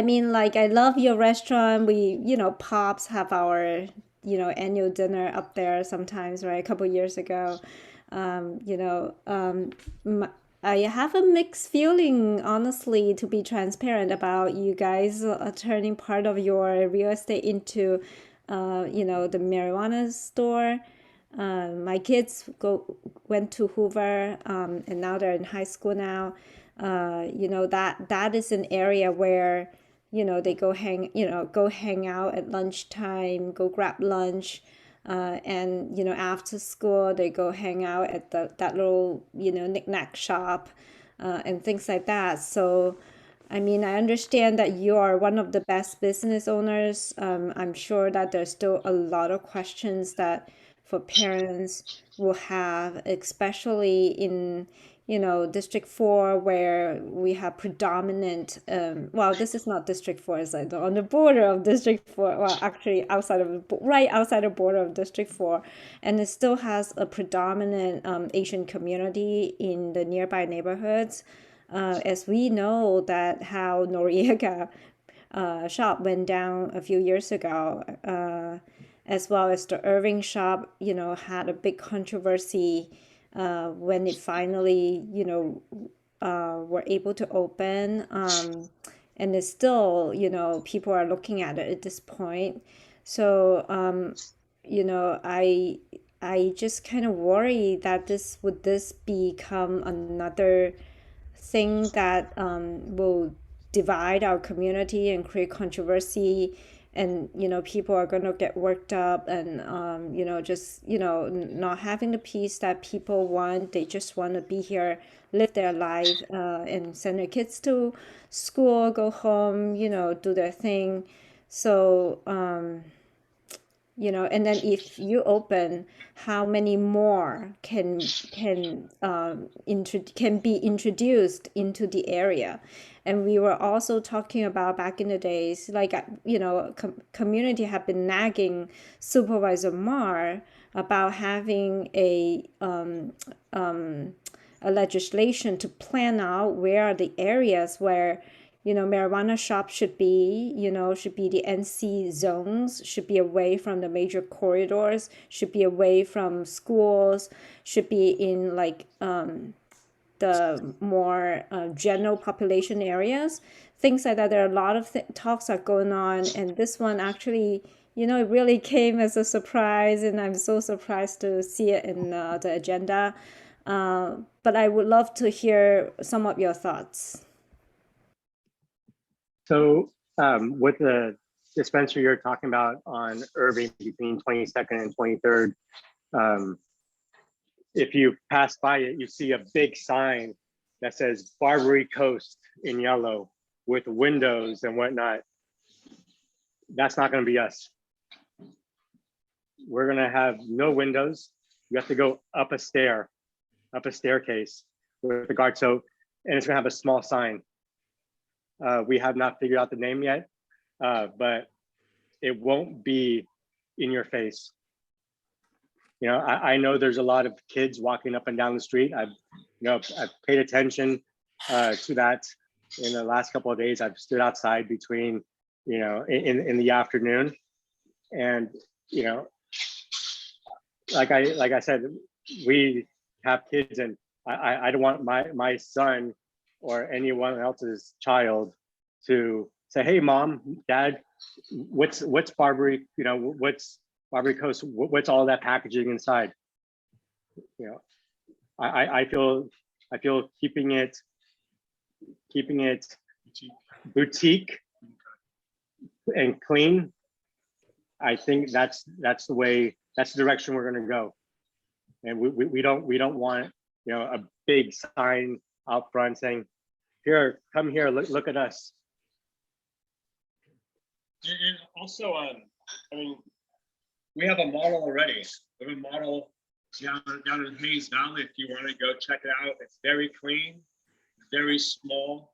mean, like, I love your restaurant. We, you know, Pops have our, you know, annual dinner up there sometimes, right? A couple years ago. You know, I have a mixed feeling, honestly, to be transparent about you guys turning part of your real estate into, you know, the marijuana store. My kids went to Hoover, and now they're in high school now. You know, that is an area where, you know, they go hang out at lunchtime, go grab lunch. And, you know, after school, they go hang out at that little, you know, knick-knack shop and things like that. So, I mean, I understand that you are one of the best business owners. I'm sure that there's still a lot of questions that for parents will have, especially in, you know, District 4, where we have predominant, well, this is not District 4, it's like on the border of District 4, well, actually right outside the border of District 4, and it still has a predominant Asian community in the nearby neighborhoods. As we know that how Noriega shop went down a few years ago, as well as the Irving shop, you know, had a big controversy when it finally, you know, were able to open. And it's still, you know, people are looking at it at this point. So, you know, I just kind of worry that this become another thing that will divide our community and create controversy. And, you know, people are going to get worked up and, you know, just, you know, not having the peace that people want. They just want to be here, live their life, and send their kids to school, go home, you know, do their thing. So, you know, and then if you open, how many more can be introduced into the area? And we were also talking about back in the days, like, you know, community have been nagging Supervisor Mar about having a legislation to plan out where are the areas where, you know, marijuana shops should be, you know, should be the NC zones, should be away from the major corridors, should be away from schools, should be in like the more general population areas, things like that. There are a lot of talks are going on, and this one actually, it really came as a surprise, and I'm so surprised to see it in the agenda. But I would love to hear some of your thoughts. So with the dispensary you're talking about on Irving between 22nd and 23rd, if you pass by it, you see a big sign that says Barbary Coast in yellow with windows and whatnot. That's not going to be us. We're going to have no windows. You have to go up a staircase with the guard. So, and it's going to have a small sign. We have not figured out the name yet, but it won't be in your face. I know there's a lot of kids walking up and down the street. I've paid attention to that in the last couple of days. I've stood outside between, in the afternoon, and like I said, we have kids, and I don't want my son or anyone else's child to say, "Hey, mom, dad, what's Barbary? What's Barbary Coast? What's all that packaging inside?" I feel keeping it boutique and clean. I think that's the direction we're going to go, and we don't want a big sign out front saying, "Here, come here, look at us." And also, we have a model already. We have a model down in Hayes Valley. If you want to go check it out, it's very clean, very small.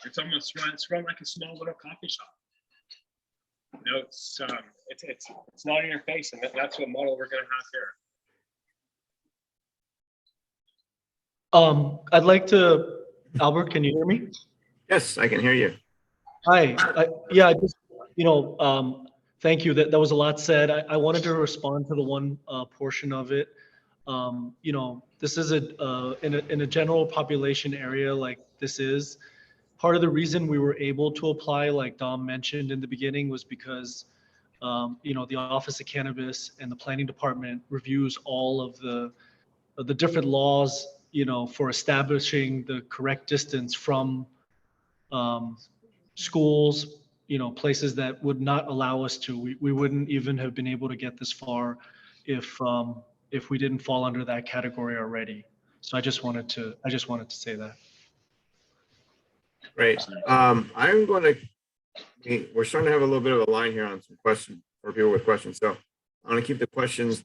It's almost run like a small little coffee shop. It's not in your face, and that's what model we're going to have here. I'd like to, Albert, can you hear me? Yes, I can hear you. Hi, thank you. That was a lot said. I wanted to respond to the one portion of it. This is in a general population area like this is. Part of the reason we were able to apply, like Dom mentioned in the beginning, was because the Office of Cannabis and the Planning Department reviews all of the different laws, for establishing the correct distance from schools, places that would not allow us to. We wouldn't even have been able to get this far if we didn't fall under that category already. So I just wanted to say that. Great. We're starting to have a little bit of a line here on some questions for people with questions. So I'm going to keep the questions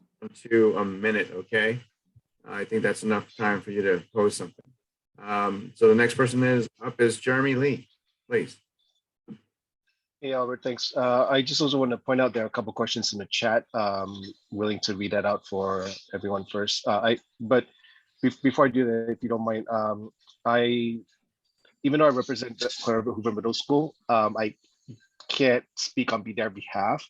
to a minute, okay? I think that's enough time for you to pose something. So the next person is Jeremy Lee, please. Hey, Albert, thanks. I just also want to point out there are a couple questions in the chat. Willing to read that out for everyone first. But before I do that, if you don't mind, even though I represent the Hoover Middle School, I can't speak on their behalf.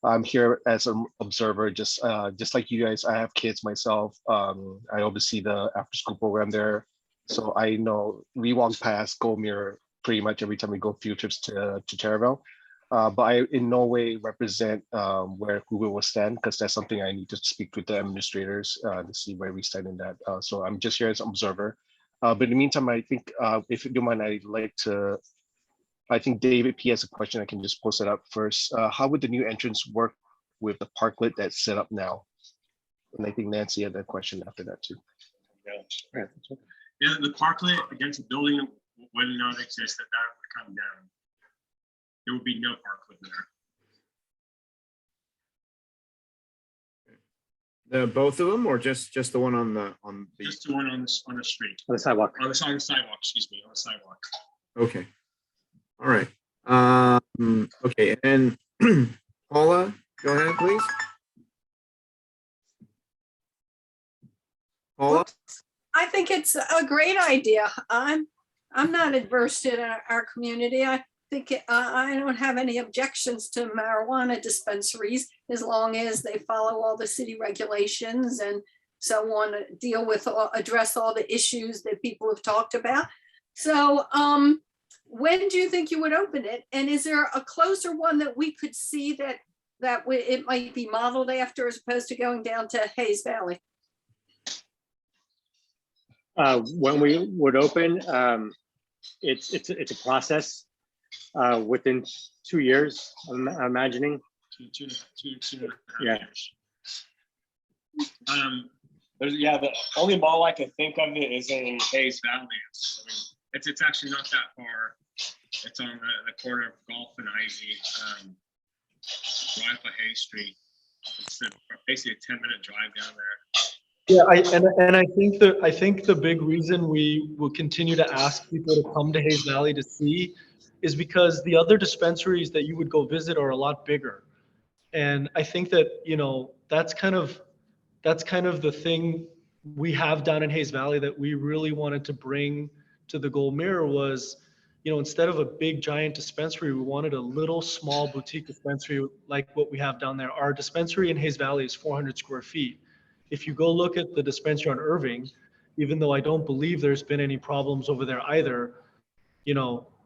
I'm here as an observer, just like you guys. I have kids myself. I oversee the after-school program there, so I know we walk past Goldmere pretty much every time we go field trips to Taraval. But I in no way represent where Hoover will stand, because that's something I need to speak with the administrators to see where we stand in that. So I'm just here as an observer. But in the meantime, I think if you don't mind, I'd like to. I think David P has a question. I can just post it up first. How would the new entrance work with the parklet that's set up now? And I think Nancy had that question after that too. Yeah, the parklet against the building would not exist. That would come down. There would be no parklet there. Both of them, or just the one on the Just the one on the street. On the sidewalk. On the sidewalk, excuse me, on the sidewalk. Okay. All right. Okay, and Paula, go ahead, please. Paula? I think it's a great idea. I'm not adverse to our community. I think I don't have any objections to marijuana dispensaries as long as they follow all the city regulations and so on, address all the issues that people have talked about. So when do you think you would open it? And is there a closer one that we could see that that it might be modeled after as opposed to going down to Hayes Valley? When we would open, it's a process within 2 years, I'm imagining. Yeah. The only mall I can think of it is in Hayes Valley. It's actually not that far. It's on the corner of Golf and Ivy, right up Hayes Street. It's basically a 10-minute drive down there. Yeah, I think the big reason we will continue to ask people to come to Hayes Valley to see is because the other dispensaries that you would go visit are a lot bigger. And I think that, that's kind of the thing we have down in Hayes Valley that we really wanted to bring to the Gold Mirror was, instead of a big giant dispensary, we wanted a little small boutique dispensary like what we have down there. Our dispensary in Hayes Valley is 400 square feet. If you go look at the dispensary on Irving, even though I don't believe there's been any problems over there either,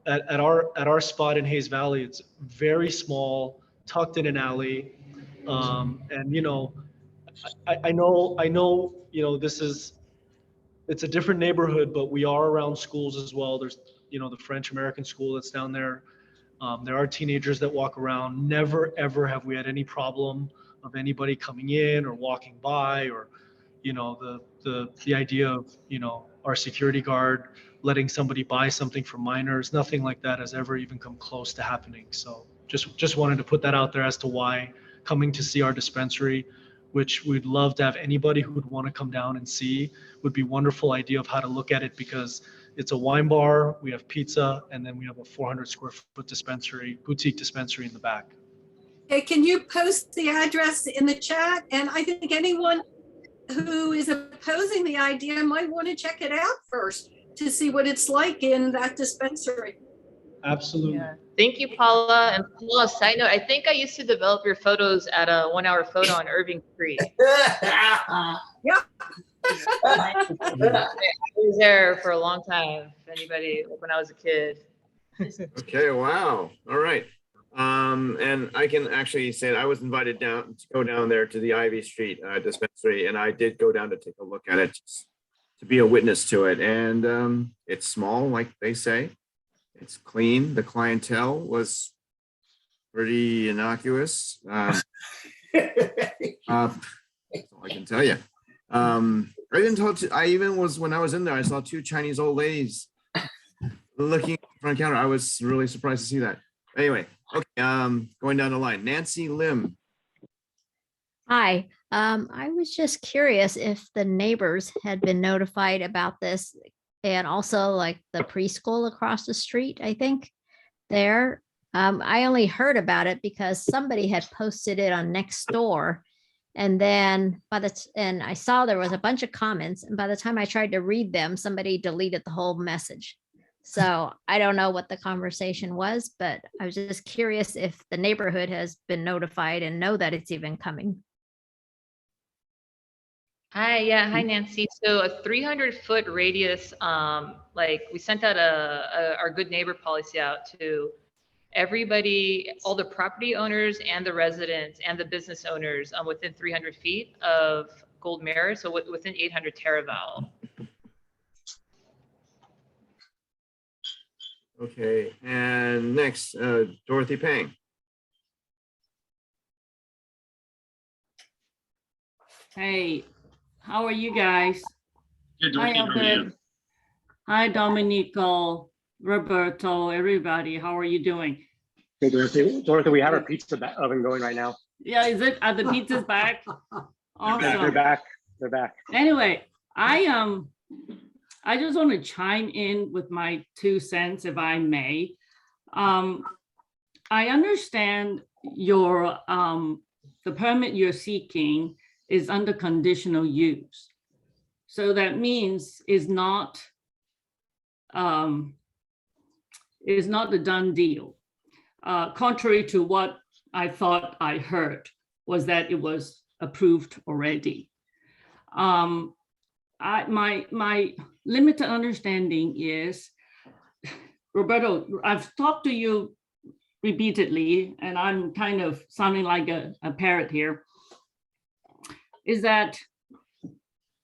at our spot in Hayes Valley, it's very small, tucked in an alley. I know, it's a different neighborhood, but we are around schools as well. There's, the French American school that's down there. There are teenagers that walk around. Never, ever have we had any problem of anybody coming in or walking by, or, the idea of, our security guard letting somebody buy something for minors. Nothing like that has ever even come close to happening. So just wanted to put that out there as to why coming to see our dispensary, which we'd love to have anybody who would want to come down and see, would be a wonderful idea of how to look at it, because it's a wine bar, we have pizza, and then we have a 400 square foot boutique dispensary in the back. Okay, can you post the address in the chat? And I think anyone who is opposing the idea might want to check it out first to see what it's like in that dispensary. Absolutely. Yeah. Thank you, Paula. And Paula, side note, I think I used to develop your photos at a 1 hour photo on Irving Street. Yeah. I was there for a long time. If anybody, when I was a kid. Okay, wow. All right. And I can actually say that I was invited down to go down there to the Ivy Street dispensary, and I did go down to take a look at it, to be a witness to it. And it's small, like they say. It's clean. The clientele was pretty innocuous. That's all I can tell you. I even was, when I was in there, I saw 2 Chinese old ladies looking in front of the counter. I was really surprised to see that. Anyway, okay, going down the line, Nancy Lim. Hi, I was just curious if the neighbors had been notified about this, and also like the preschool across the street, I think there. I only heard about it because somebody had posted it on Nextdoor, and then and I saw there was a bunch of comments, and by the time I tried to read them, somebody deleted the whole message. So I don't know what the conversation was, but I was just curious if the neighborhood has been notified and know that it's even coming. Hi, hi Nancy. So a 300-foot radius, like we sent out our good neighbor policy out to everybody, all the property owners and the residents and the business owners within 300 feet of Gold Mirror, so within 800 Taraval. Okay, and next, Dorothy Pang. Hey, how are you guys? Good, Hi, Dorothy, how are you? Albert. Hi, Dominico, Roberto, everybody. How are you doing? Hey, Dorothy, we have our pizza oven going right now. Yeah, are the pizzas back? Awesome. They're back. They're back. Anyway, I just want to chime in with my 2 cents, if I may. I understand your the permit you're seeking is under conditional use. So that means is not the done deal. Contrary to what I thought I heard was that it was approved already. My limited understanding is, Roberto, I've talked to you repeatedly, and I'm kind of sounding like a parrot here, is that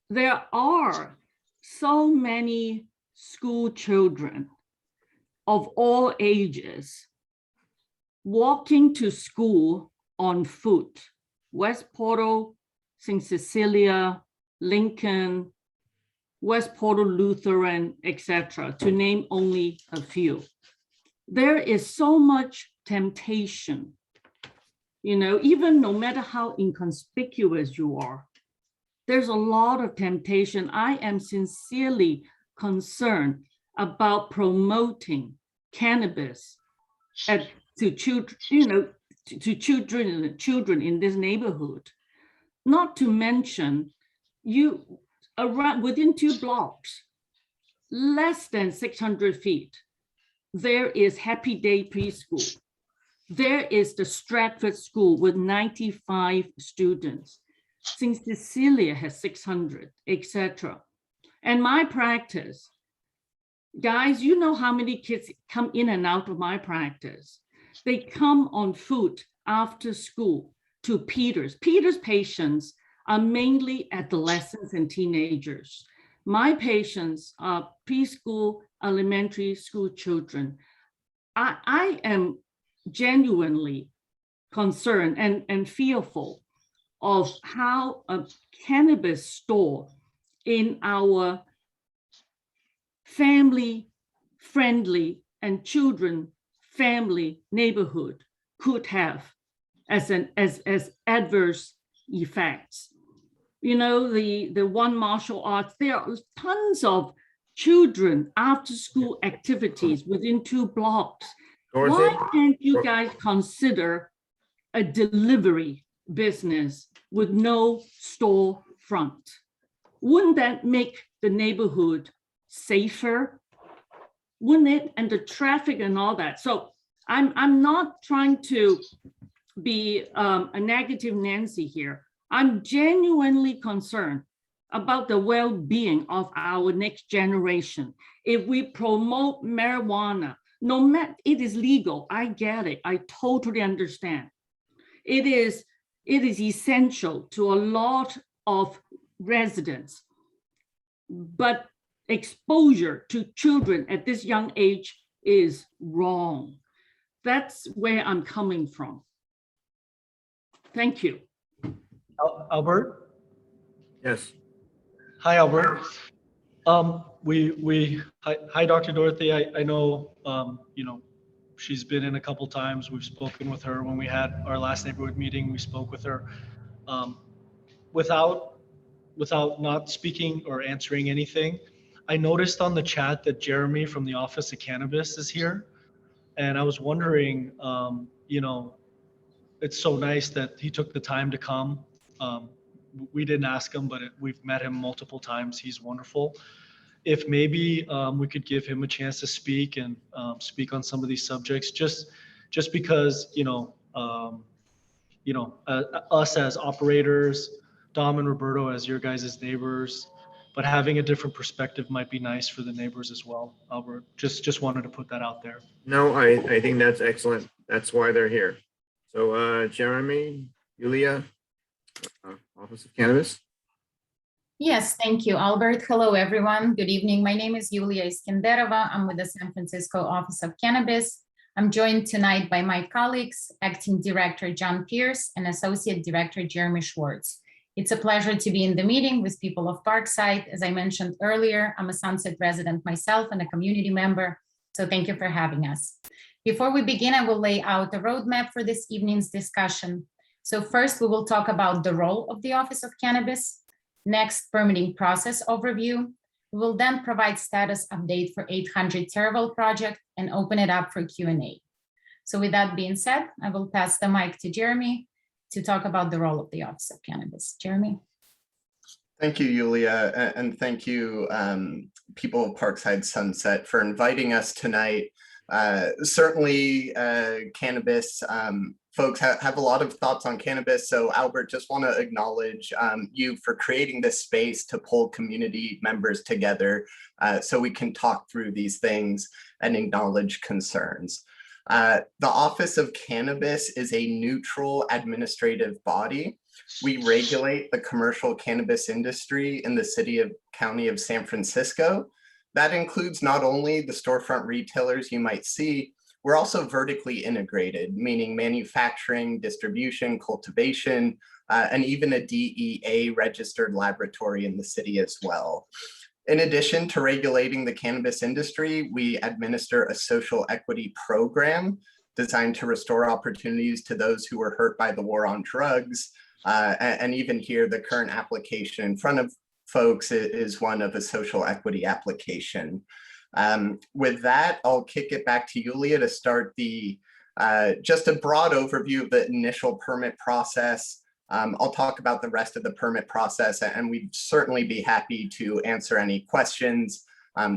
there are so many school children of all ages walking to school on foot. West Portal, St. Cecilia, Lincoln, West Portal Lutheran, etc., to name only a few. There is so much temptation, you know, even no matter how inconspicuous you are, there's a lot of temptation. I am sincerely concerned about promoting cannabis to children, you know, to children in this neighborhood. Not to mention, you around within 2 blocks, less than 600 feet, there is Happy Day Preschool. There is the Stratford School with 95 students. St. Cecilia has 600, etc. And my practice, guys, you know how many kids come in and out of my practice. They come on foot after school to Peter's. Peter's patients are mainly adolescents and teenagers. My patients are preschool, elementary school children. I am genuinely concerned and fearful of how a cannabis store in our family-friendly and children-family neighborhood could have as adverse effects. You know, the one martial arts, there are tons of children after-school activities within 2 blocks. Dorothy? Why can't you guys consider a delivery business with no store front? Wouldn't that make the neighborhood safer? Wouldn't it? And the traffic and all that. So I'm not trying to be a negative Nancy here. I'm genuinely concerned about the well-being of our next generation. If we promote marijuana, no matter, it is legal, I get it, I totally understand. It is essential to a lot of residents, but exposure to children at this young age is wrong. That's where I'm coming from. Thank you. Albert? Yes. Hi, Albert. Hi, Dr. Dorothy. I know, you know, she's been in a couple times. We've spoken with her when we had our last neighborhood meeting. We spoke with her. Without not speaking or answering anything, I noticed on the chat that Jeremy from the Office of Cannabis is here. And I was wondering, you know, it's so nice that he took the time to come. We didn't ask him, but we've met him multiple times. He's wonderful. If maybe we could give him a chance to speak and speak on some of these subjects, just because, you know, us as operators, Dom and Roberto as your guys' neighbors, but having a different perspective might be nice for the neighbors as well. Albert, just wanted to put that out there. No, I think that's excellent. That's why they're here. So Jeremy, Yulia, Office of Cannabis. Yes, thank you, Albert. Hello, everyone. Good evening. My name is Yulia Iskenderova. I'm with the San Francisco Office of Cannabis. I'm joined tonight by my colleagues, Acting Director John Pierce and Associate Director Jeremy Schwartz. It's a pleasure to be in the meeting with people of Parkside. As I mentioned earlier, I'm a Sunset resident myself and a community member, so thank you for having us. Before we begin, I will lay out a roadmap for this evening's discussion. So first, we will talk about the role of the Office of Cannabis. Next, permitting process overview. We will then provide status update for 800 Taraval project and open it up for Q&A. So with that being said, I will pass the mic to Jeremy to talk about the role of the Office of Cannabis. Jeremy. Thank you, Yulia, and thank you, people of Parkside Sunset, for inviting us tonight. Certainly, cannabis, folks have a lot of thoughts on cannabis. So Albert, just want to acknowledge you for creating this space to pull community members together so we can talk through these things and acknowledge concerns. The Office of Cannabis is a neutral administrative body. We regulate the commercial cannabis industry in the city of county of San Francisco. That includes not only the storefront retailers you might see, we're also vertically integrated, meaning manufacturing, distribution, cultivation, and even a DEA registered laboratory in the city as well. In addition to regulating the cannabis industry, we administer a social equity program designed to restore opportunities to those who were hurt by the war on drugs. And even here, the current application in front of folks is one of a social equity application. With that, I'll kick it back to Yulia to start the just a broad overview of the initial permit process. I'll talk about the rest of the permit process, and we'd certainly be happy to answer any questions.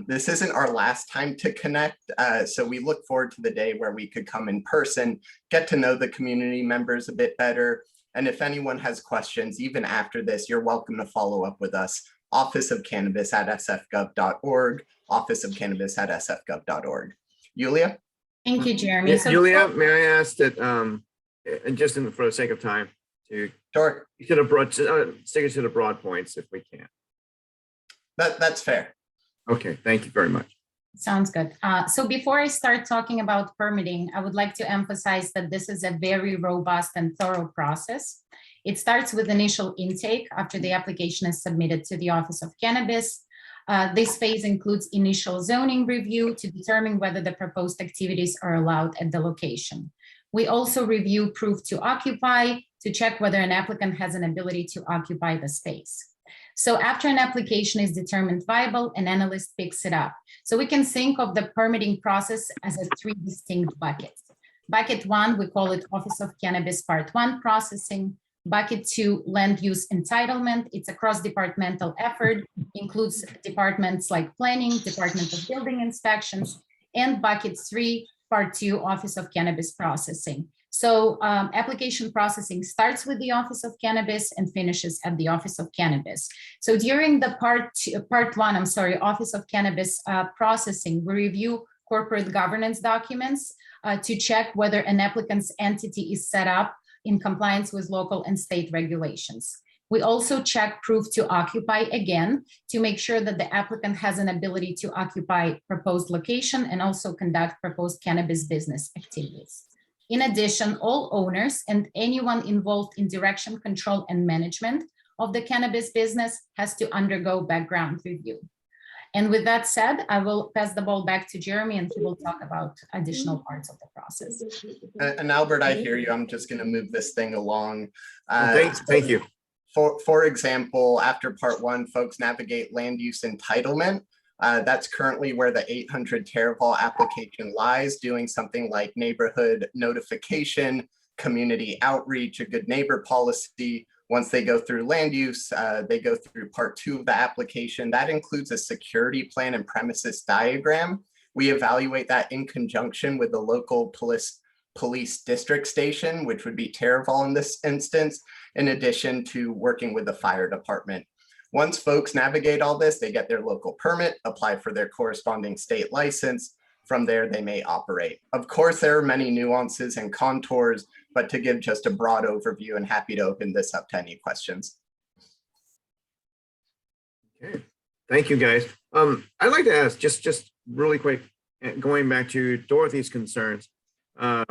This isn't our last time to connect, so we look forward to the day where we could come in person, get to know the community members a bit better. And if anyone has questions, even after this, you're welcome to follow up with us, Office of Cannabis at sfgov.org, Office of Cannabis at sfgov.org. Yulia? Thank you, Jeremy. So Yulia, may I ask that, and just for the sake of time, to sure, you should have brought stick it to the broad points if we can. That's fair. Okay, thank you very much. Sounds good. So before I start talking about permitting, I would like to emphasize that this is a very robust and thorough process. It starts with initial intake after the application is submitted to the Office of Cannabis. This phase includes initial zoning review to determine whether the proposed activities are allowed at the location. We also review proof to occupy to check whether an applicant has an ability to occupy the space. So after an application is determined viable, an analyst picks it up. So we can think of the permitting process as a 3 distinct buckets. Bucket 1, we call it Office of Cannabis Part 1 processing. Bucket 2, land use entitlement. It's a cross-departmental effort, includes departments like planning, Department of Building Inspections, and Bucket 3, Part 2, Office of Cannabis processing. So application processing starts with the Office of Cannabis and finishes at the Office of Cannabis. So during the part 1, Office of Cannabis processing, we review corporate governance documents to check whether an applicant's entity is set up in compliance with local and state regulations. We also check proof to occupy again to make sure that the applicant has an ability to occupy proposed location and also conduct proposed cannabis business activities. In addition, all owners and anyone involved in direction, control, and management of the cannabis business has to undergo background review. And with that said, I will pass the ball back to Jeremy and he will talk about additional parts of the process. And Albert, I hear you. I'm just going to move this thing along. Thank you. For example, after part 1, folks navigate land use entitlement. That's currently where the 800 Taraval application lies, doing something like neighborhood notification, community outreach, a good neighbor policy. Once they go through land use, they go through part 2 of the application. That includes a security plan and premises diagram. We evaluate that in conjunction with the local police district station, which would be Taraval in this instance, in addition to working with the fire department. Once folks navigate all this, they get their local permit, apply for their corresponding state license. From there, they may operate. Of course, there are many nuances and contours, but to give just a broad overview, and happy to open this up to any questions. Okay, thank you, guys. I'd like to ask just really quick, going back to Dorothy's concerns. The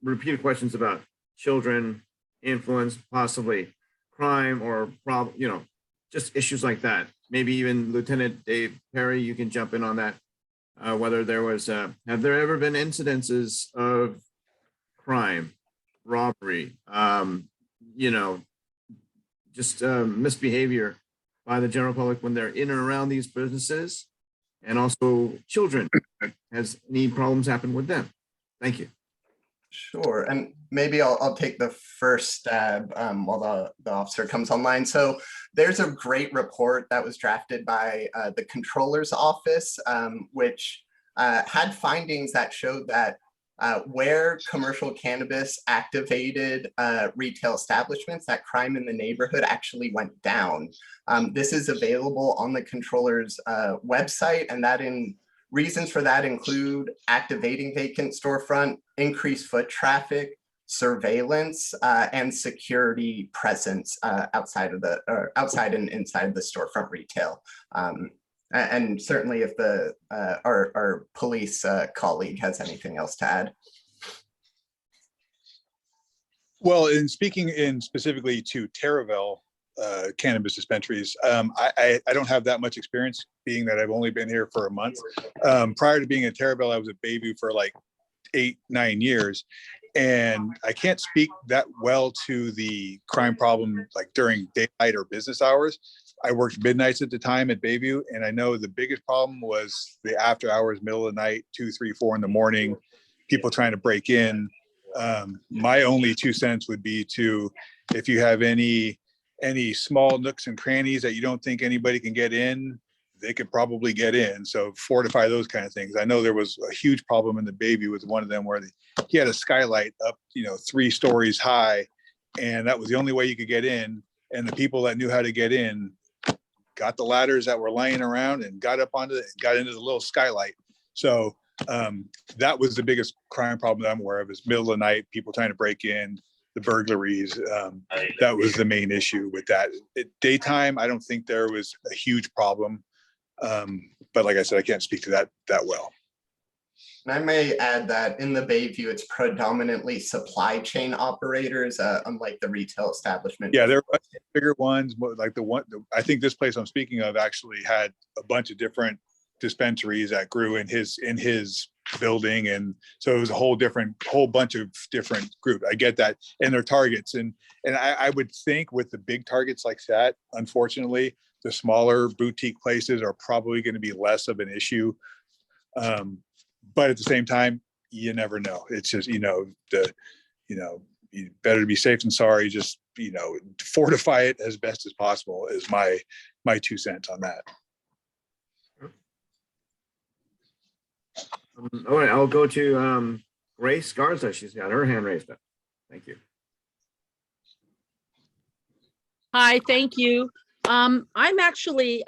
repeated questions about children, influence, possibly crime or problem, just issues like that. Maybe even Lieutenant Dave Perry, you can jump in on that. Whether there was, have there ever been incidences of crime, robbery, misbehavior by the general public when they're in and around these businesses, and also children? Has any problems happened with them? Thank you. Sure, and maybe I'll take the first stab while the officer comes online. So there's a great report that was drafted by the Controller's Office, which had findings that showed that where commercial cannabis activated retail establishments, that crime in the neighborhood actually went down. This is available on the Controller's website, and that in Reasons for that include activating vacant storefront, increased foot traffic, surveillance, and security presence outside and inside the storefront retail. And certainly if our police colleague has anything else to add. Well, in speaking specifically to Taraval cannabis dispensaries, I don't have that much experience, being that I've only been here for a month. Prior to being at Taraval, I was at Bayview for like 8-9 years, and I can't speak that well to the crime problem like during daylight or business hours. I worked midnights at the time at Bayview, and I know the biggest problem was the after hours, middle of the night, 2, 3, 4 in the morning, people trying to break in. My only 2 cents would be to, if you have any small nooks and crannies that you don't think anybody can get in, they could probably get in. So fortify those kind of things. I know there was a huge problem in the Bayview with one of them where he had a skylight up, 3 stories high, and that was the only way you could get in. And the people that knew how to get in got the ladders that were laying around and got up onto it, got into the little skylight. So that was the biggest crime problem that I'm aware of, is middle of the night, people trying to break in, the burglaries. That was the main issue with that. At daytime, I don't think there was a huge problem. But like I said, I can't speak to that well. And I may add that in the Bayview, it's predominantly supply chain operators, unlike the retail establishment. Yeah, there are bigger ones, like I think this place I'm speaking of actually had a bunch of different dispensaries that grew in his building, and so it was a whole bunch of different groups. I get that, and their targets, and I would think with the big targets like that, unfortunately, the smaller boutique places are probably going to be less of an issue. But at the same time, you never know. It's just you better to be safe than sorry. Just fortify it as best as possible is my 2 cents on that. All right, I'll go to Grace Garza. She's got her hand raised up. Thank you. Hi, thank you. I'm actually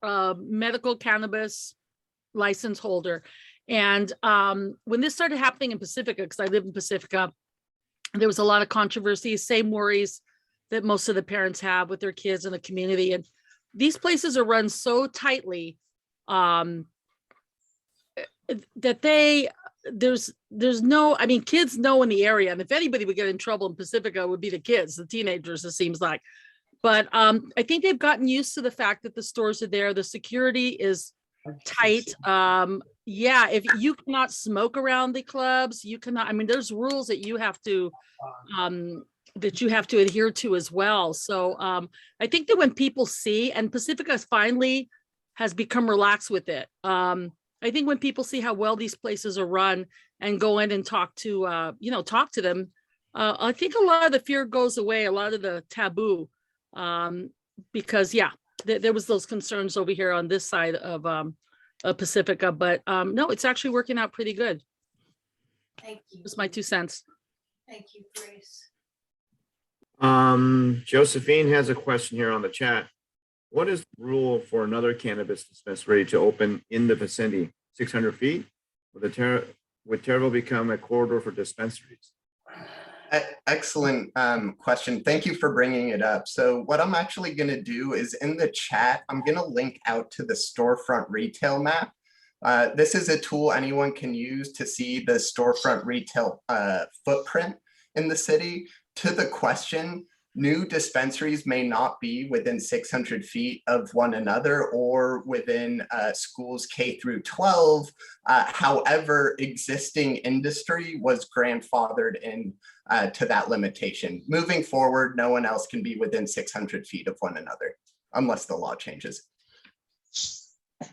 medical cannabis license holder. And when this started happening in Pacifica, because I live in Pacifica, there was a lot of controversy, same worries that most of the parents have with their kids in the community. And these places are run so tightly that there's no, I mean, kids know in the area, and if anybody would get in trouble in Pacifica, it would be the kids, the teenagers, it seems like. But I think they've gotten used to the fact that the stores are there. The security is tight. Yeah, if you cannot smoke around the clubs, you cannot, I mean, there's rules that you have to adhere to as well. So I think that when people see, and Pacifica finally has become relaxed with it. I think when people see how well these places are run and go in and talk to them, I think a lot of the fear goes away, a lot of the taboo, because there was those concerns over here on this side of Pacifica, but no, it's actually working out pretty good. Thank you. That's my 2 cents. Thank you, Grace. Josephine has a question here on the chat. What is the rule for another cannabis dispensary to open in the vicinity? 600 feet? Would Taraval become a corridor for dispensaries? Excellent question. Thank you for bringing it up. So what I'm actually going to do is in the chat, I'm going to link out to the storefront retail map. This is a tool anyone can use to see the storefront retail footprint in the city. To the question, new dispensaries may not be within 600 feet of one another or within schools K through 12. However, existing industry was grandfathered in to that limitation. Moving forward, no one else can be within 600 feet of one another unless the law changes. I'm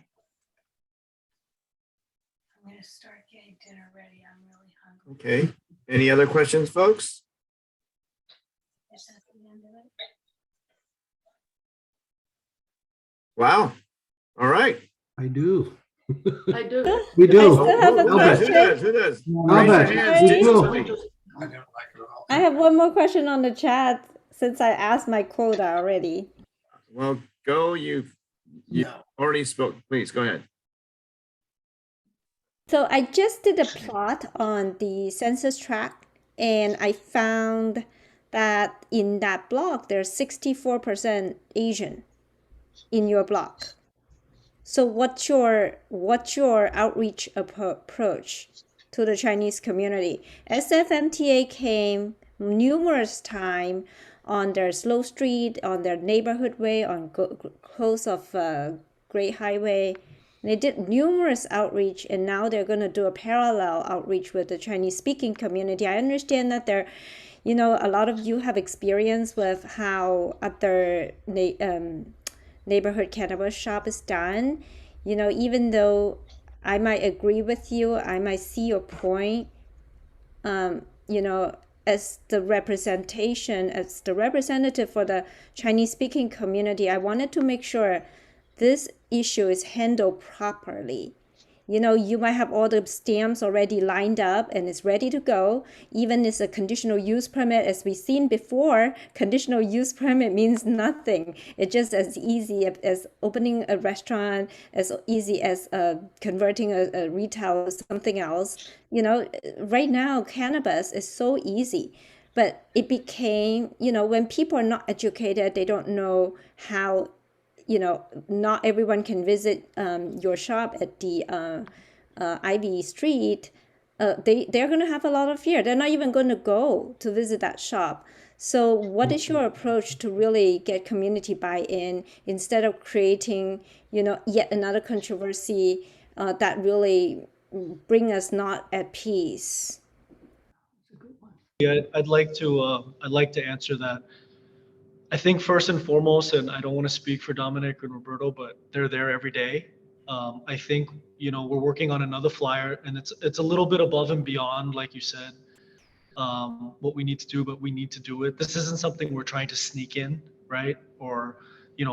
going to start getting dinner ready. I'm really hungry. Okay. Any other questions, folks? Is that the end of it? Wow. All right. I do. I do. We do. I still have a question. Who does? Albert, Raise your hands. we do. I have one more question on the chat since I asked my quota already. Well, go. You've You No. already spoke. Please go ahead. So I just did a plot on the census tract, and I found that in that block there's 64% Asian in your block. So what's your outreach approach to the Chinese community? SFMTA came numerous times on their slow street, on their neighborhood way, on close of Great Highway. They did numerous outreach, and now they're going to do a parallel outreach with the Chinese speaking community. I understand that they're, a lot of you have experience with how other neighborhood cannabis shop is done. Even though I might agree with you, I might see your point, as the representative for the Chinese speaking community, I wanted to make sure this issue is handled properly. You might have all the stamps already lined up and it's ready to go. Even as a conditional use permit, as we've seen before, conditional use permit means nothing. It's just as easy as opening a restaurant, as easy as converting a retail to something else. Right now, cannabis is so easy. But it became, when people are not educated, they don't know how, not everyone can visit your shop at the Ivy Street. They're going to have a lot of fear. They're not even going to go to visit that shop. So what is your approach to really get community buy-in instead of creating, yet another controversy that really bring us not at peace? Yeah, I'd like to answer that. I think first and foremost, and I don't want to speak for Dominic and Roberto, but they're there every day. I think, we're working on another flyer, and it's a little bit above and beyond, like you said, what we need to do, but we need to do it. This isn't something we're trying to sneak in, right? Or,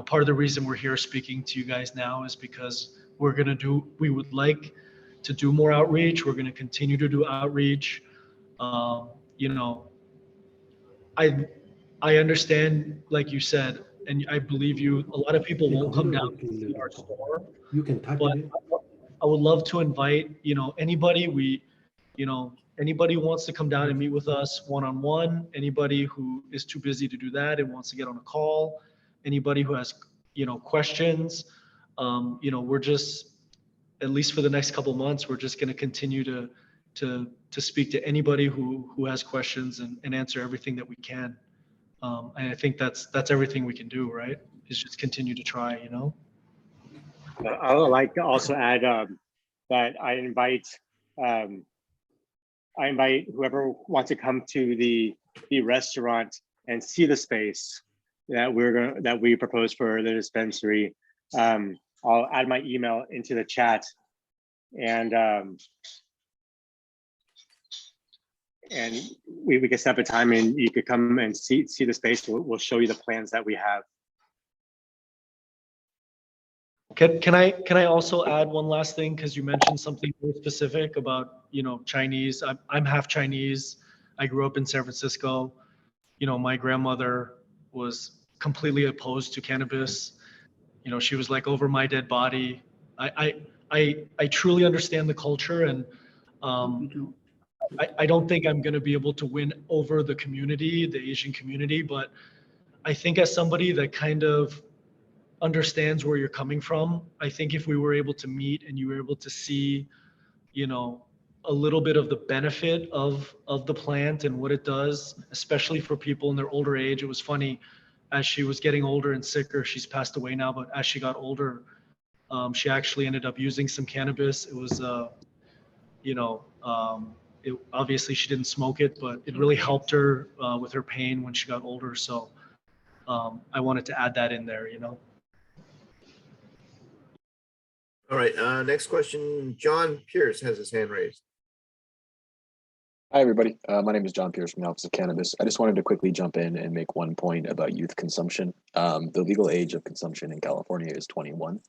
part of the reason we're here speaking to you guys now is because we would like to do more outreach. We're going to continue to do outreach. I understand, like you said, and I believe you, a lot of people won't come down to see our store. You can type But it in. I would love to invite, anybody anybody who wants to come down and meet with us one-on-one, anybody who is too busy to do that and wants to get on a call, anybody who has, questions, we're just, at least for the next couple of months, we're just going to continue to speak to anybody who has questions and answer everything that we can. And I think that's everything we can do, right? Is just continue to try, I would like to also add that I invite whoever wants to come to the restaurant and see the space that we propose for the dispensary. I'll add my email into the chat, and we can set up a time and you could come and see the space. We'll show you the plans that we have. Can I also add one last thing? Because you mentioned something very specific about, Chinese. I'm half Chinese. I grew up in San Francisco. My grandmother was completely opposed to cannabis. She was like, over my dead body. I truly understand the culture, and I don't think I'm going to be able to win over the community, the Asian community, but I think as somebody that kind of understands where you're coming from, I think if we were able to meet and you were able to see, a little bit of the benefit of the plant and what it does, especially for people in their older age. It was funny, as she was getting older and sicker, she's passed away now, but as she got older, she actually ended up using some cannabis. It was, obviously she didn't smoke it, but it really helped her with her pain when she got older. So I wanted to add that in there, All right, next question. John Pierce has his hand raised. Hi, everybody. My name is John Pierce from the Office of Cannabis. I just wanted to quickly jump in and make one point about youth consumption. The legal age of consumption in California is 21,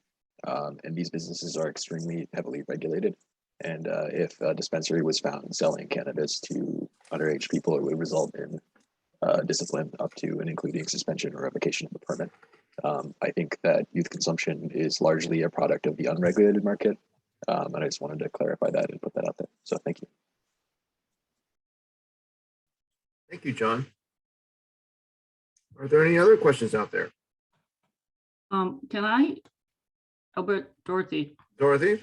and these businesses are extremely heavily regulated. And if a dispensary was found selling cannabis to underage people, it would result in discipline up to and including suspension or revocation of the permit. I think that youth consumption is largely a product of the unregulated market. And I just wanted to clarify that and put that out there. So thank you. Thank you, John. Are there any other questions out there? Can I, Albert, Dorothy? Dorothy?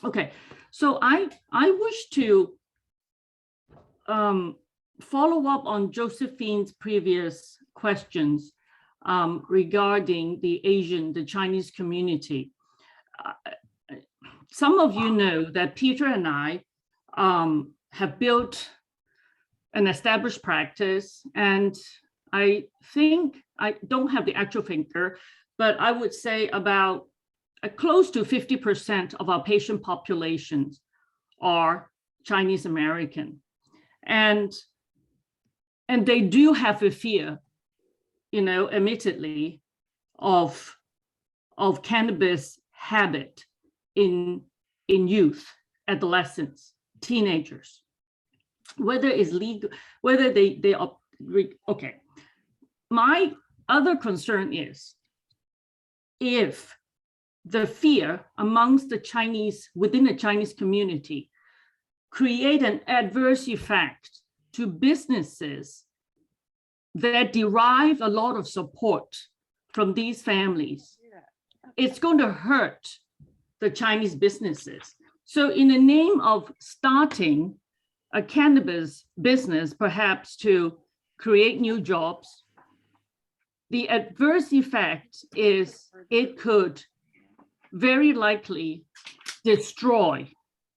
Okay, so I wish to follow up on Josephine's previous questions regarding the Chinese community. Some of you know that Peter and I have built an established practice, and I think, I don't have the actual figure, but I would say about close to 50% of our patient populations are Chinese American. And they do have a fear, admittedly, of cannabis habit in youth, adolescents, teenagers, whether it's legal, whether they are, okay. My other concern is if the fear amongst the Chinese, within the Chinese community, create an adverse effect to businesses that derive a lot of support from these families, it's going to hurt the Chinese businesses. So in the name of starting a cannabis business, perhaps to create new jobs, the adverse effect is it could very likely destroy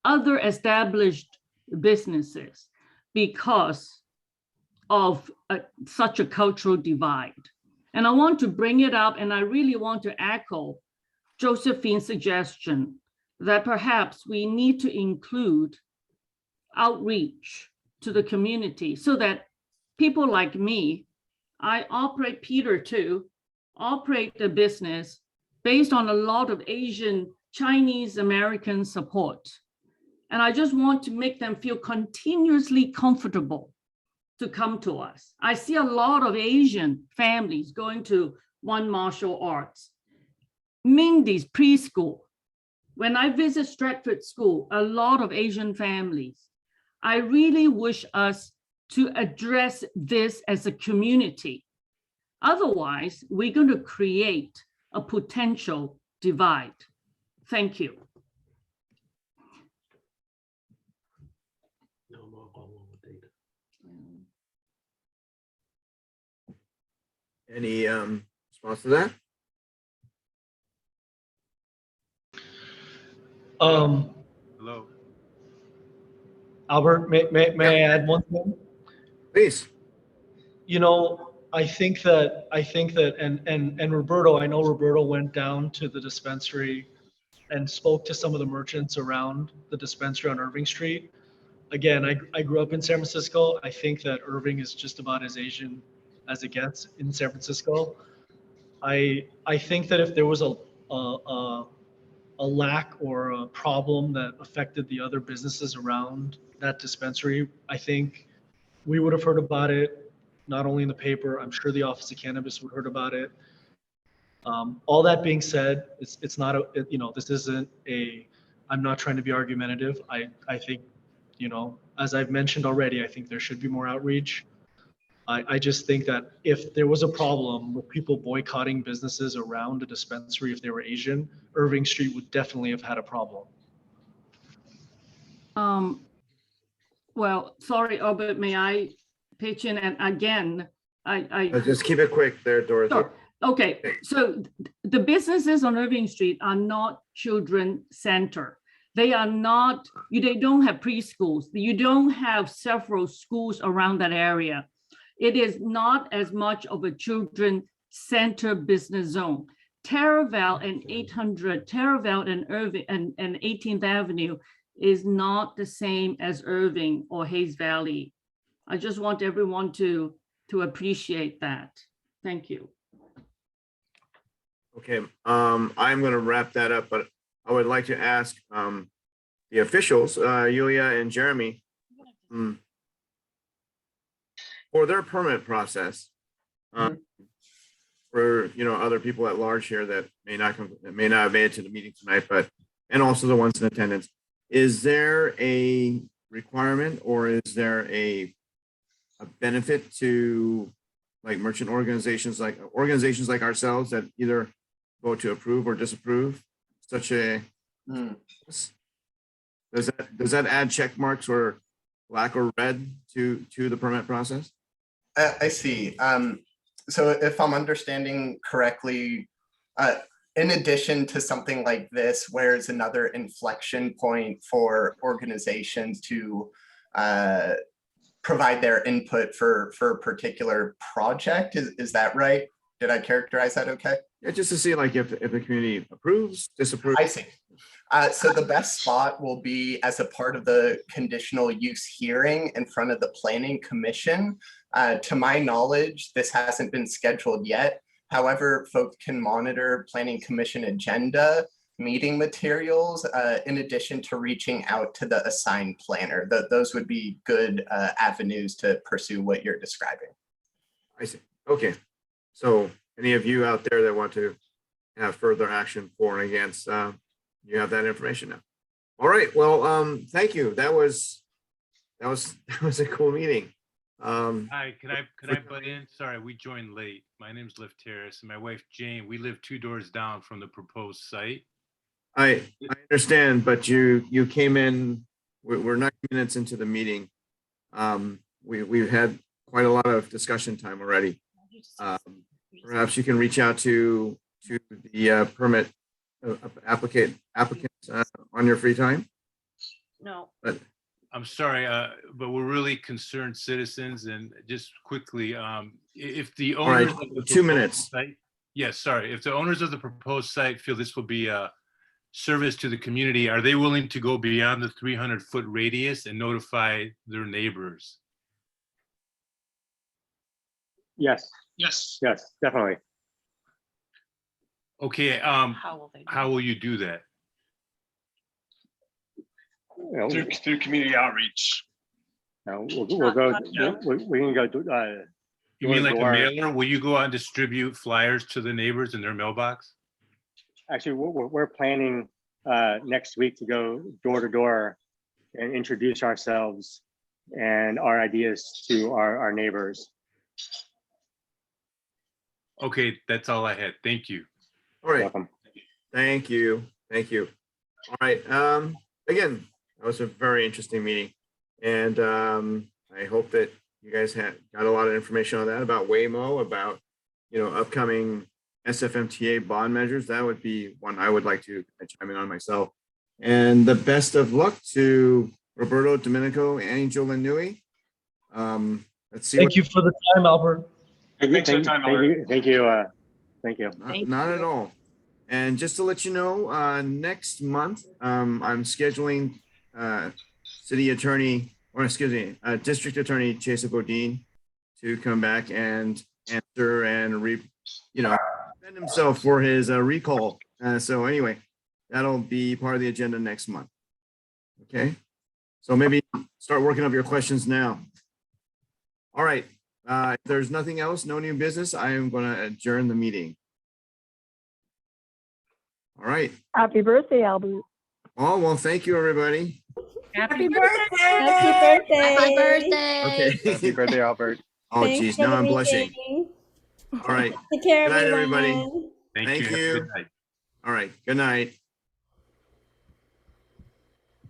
other established businesses because of such a cultural divide. And I want to bring it up, and I really want to echo Josephine's suggestion that perhaps we need to include outreach to the community so that people like me, I operate, Peter too, operate the business based on a lot of Asian, Chinese American support. And I just want to make them feel continuously comfortable to come to us. I see a lot of Asian families going to One Martial Arts, Mindy's preschool. When I visit Stratford School, a lot of Asian families. I really wish us to address this as a community. Otherwise, we're going to create a potential divide. Thank you. Any response to that? Hello. Albert, may I add one thing? Please. I think that and Roberto, I know Roberto went down to the dispensary and spoke to some of the merchants around the dispensary on Irving Street. Again, I grew up in San Francisco. I think that Irving is just about as Asian as it gets in San Francisco. I think that if there was a lack or a problem that affected the other businesses around that dispensary, I think we would have heard about it, not only in the paper, I'm sure the Office of Cannabis would have heard about it. All that being said, it's not this isn't I'm not trying to be argumentative. I think, as I've mentioned already, I think there should be more outreach. I just think that if there was a problem with people boycotting businesses around a dispensary, if they were Asian, Irving Street would definitely have had a problem. Well, sorry, Albert, may I pitch in? And again, I just keep it quick there, Dorothy. Sure. Okay, so the businesses on Irving Street are not children center. They are not, they don't have preschools. You don't have several schools around that area. It is not as much of a children center business zone. Taraval and 800, Taraval and Irving and 18th Avenue is not the same as Irving or Hayes Valley. I just want everyone to appreciate that. Thank you. Okay, I'm going to wrap that up, but I would like to ask the officials, Yulia and Jeremy, for their permit process. for, other people at large here that may not have made it to the meeting tonight, and also the ones in attendance. Is there a requirement or is there a benefit to like merchant organizations like ourselves that either vote to approve or disapprove such a does that add check marks or black or red to the permit process? I see. So if I'm understanding correctly, in addition to something like this, where's another inflection point for organizations to provide their input for a particular project? Is that right? Did I characterize that okay? Yeah, just to see like if the community approves, disapproves. I see. So the best spot will be as a part of the conditional use hearing in front of the Planning Commission. To my knowledge, this hasn't been scheduled yet. However, folks can monitor Planning Commission agenda, meeting materials, in addition to reaching out to the assigned planner. Those would be good avenues to pursue what you're describing. I see. Okay. So any of you out there that want to have further action for and against, you have that information now. All right. Well, thank you. That was a cool meeting. Hi, could I butt in? Sorry, we joined late. My name's Liv Terrace and my wife Jane. We live 2 doors down from the proposed site. I understand, but you came in. We're 9 minutes into the meeting. We've had quite a lot of discussion time already. Perhaps you can reach out to the permit applicants on your free time. No. But I'm sorry, but we're really concerned citizens. And just quickly, if the all right, owners of the 2 minutes. site, yes, sorry, if the owners of the proposed site feel this will be a service to the community, are they willing to go beyond the 300-foot radius and notify their neighbors? Yes, definitely. Okay, how will you do that? Through community outreach. We'll go. We can go. You mean like a door. mailer? Will you go out and distribute flyers to the neighbors in their mailbox? Actually, we're planning next week to go door to door and introduce ourselves and our ideas to our neighbors. Okay, that's all I had. Thank you. All right. Welcome. Thank you. All right. Again, that was a very interesting meeting, and I hope that you guys got a lot of information on that about Waymo, about upcoming SFMTA bond measures. That would be one I would like to chime in on myself. And the best of luck to Roberto, Domenico, and Angel and Nui. Let's see. Thank you for the time, Albert. Thanks for the time, Albert. Thank you. Not at all. And just to let you know, next month, I'm scheduling District Attorney Chesa Bodine to come back and answer and defend himself for his recall. So anyway, that'll be part of the agenda next month. Okay. So maybe start working up your questions now. All right. If there's nothing else, no new business, I am going to adjourn the meeting. All right. Happy birthday, Albert. Oh, well, thank you, everybody. Happy birthday. Happy birthday. Happy birthday. Okay. Happy birthday, Albert. Oh, Thanks geez, for now I'm the blushing. meeting. All right. Take care, Good night, everyone. everybody. Thank Thank you. Have a you. good night. All right. Good night.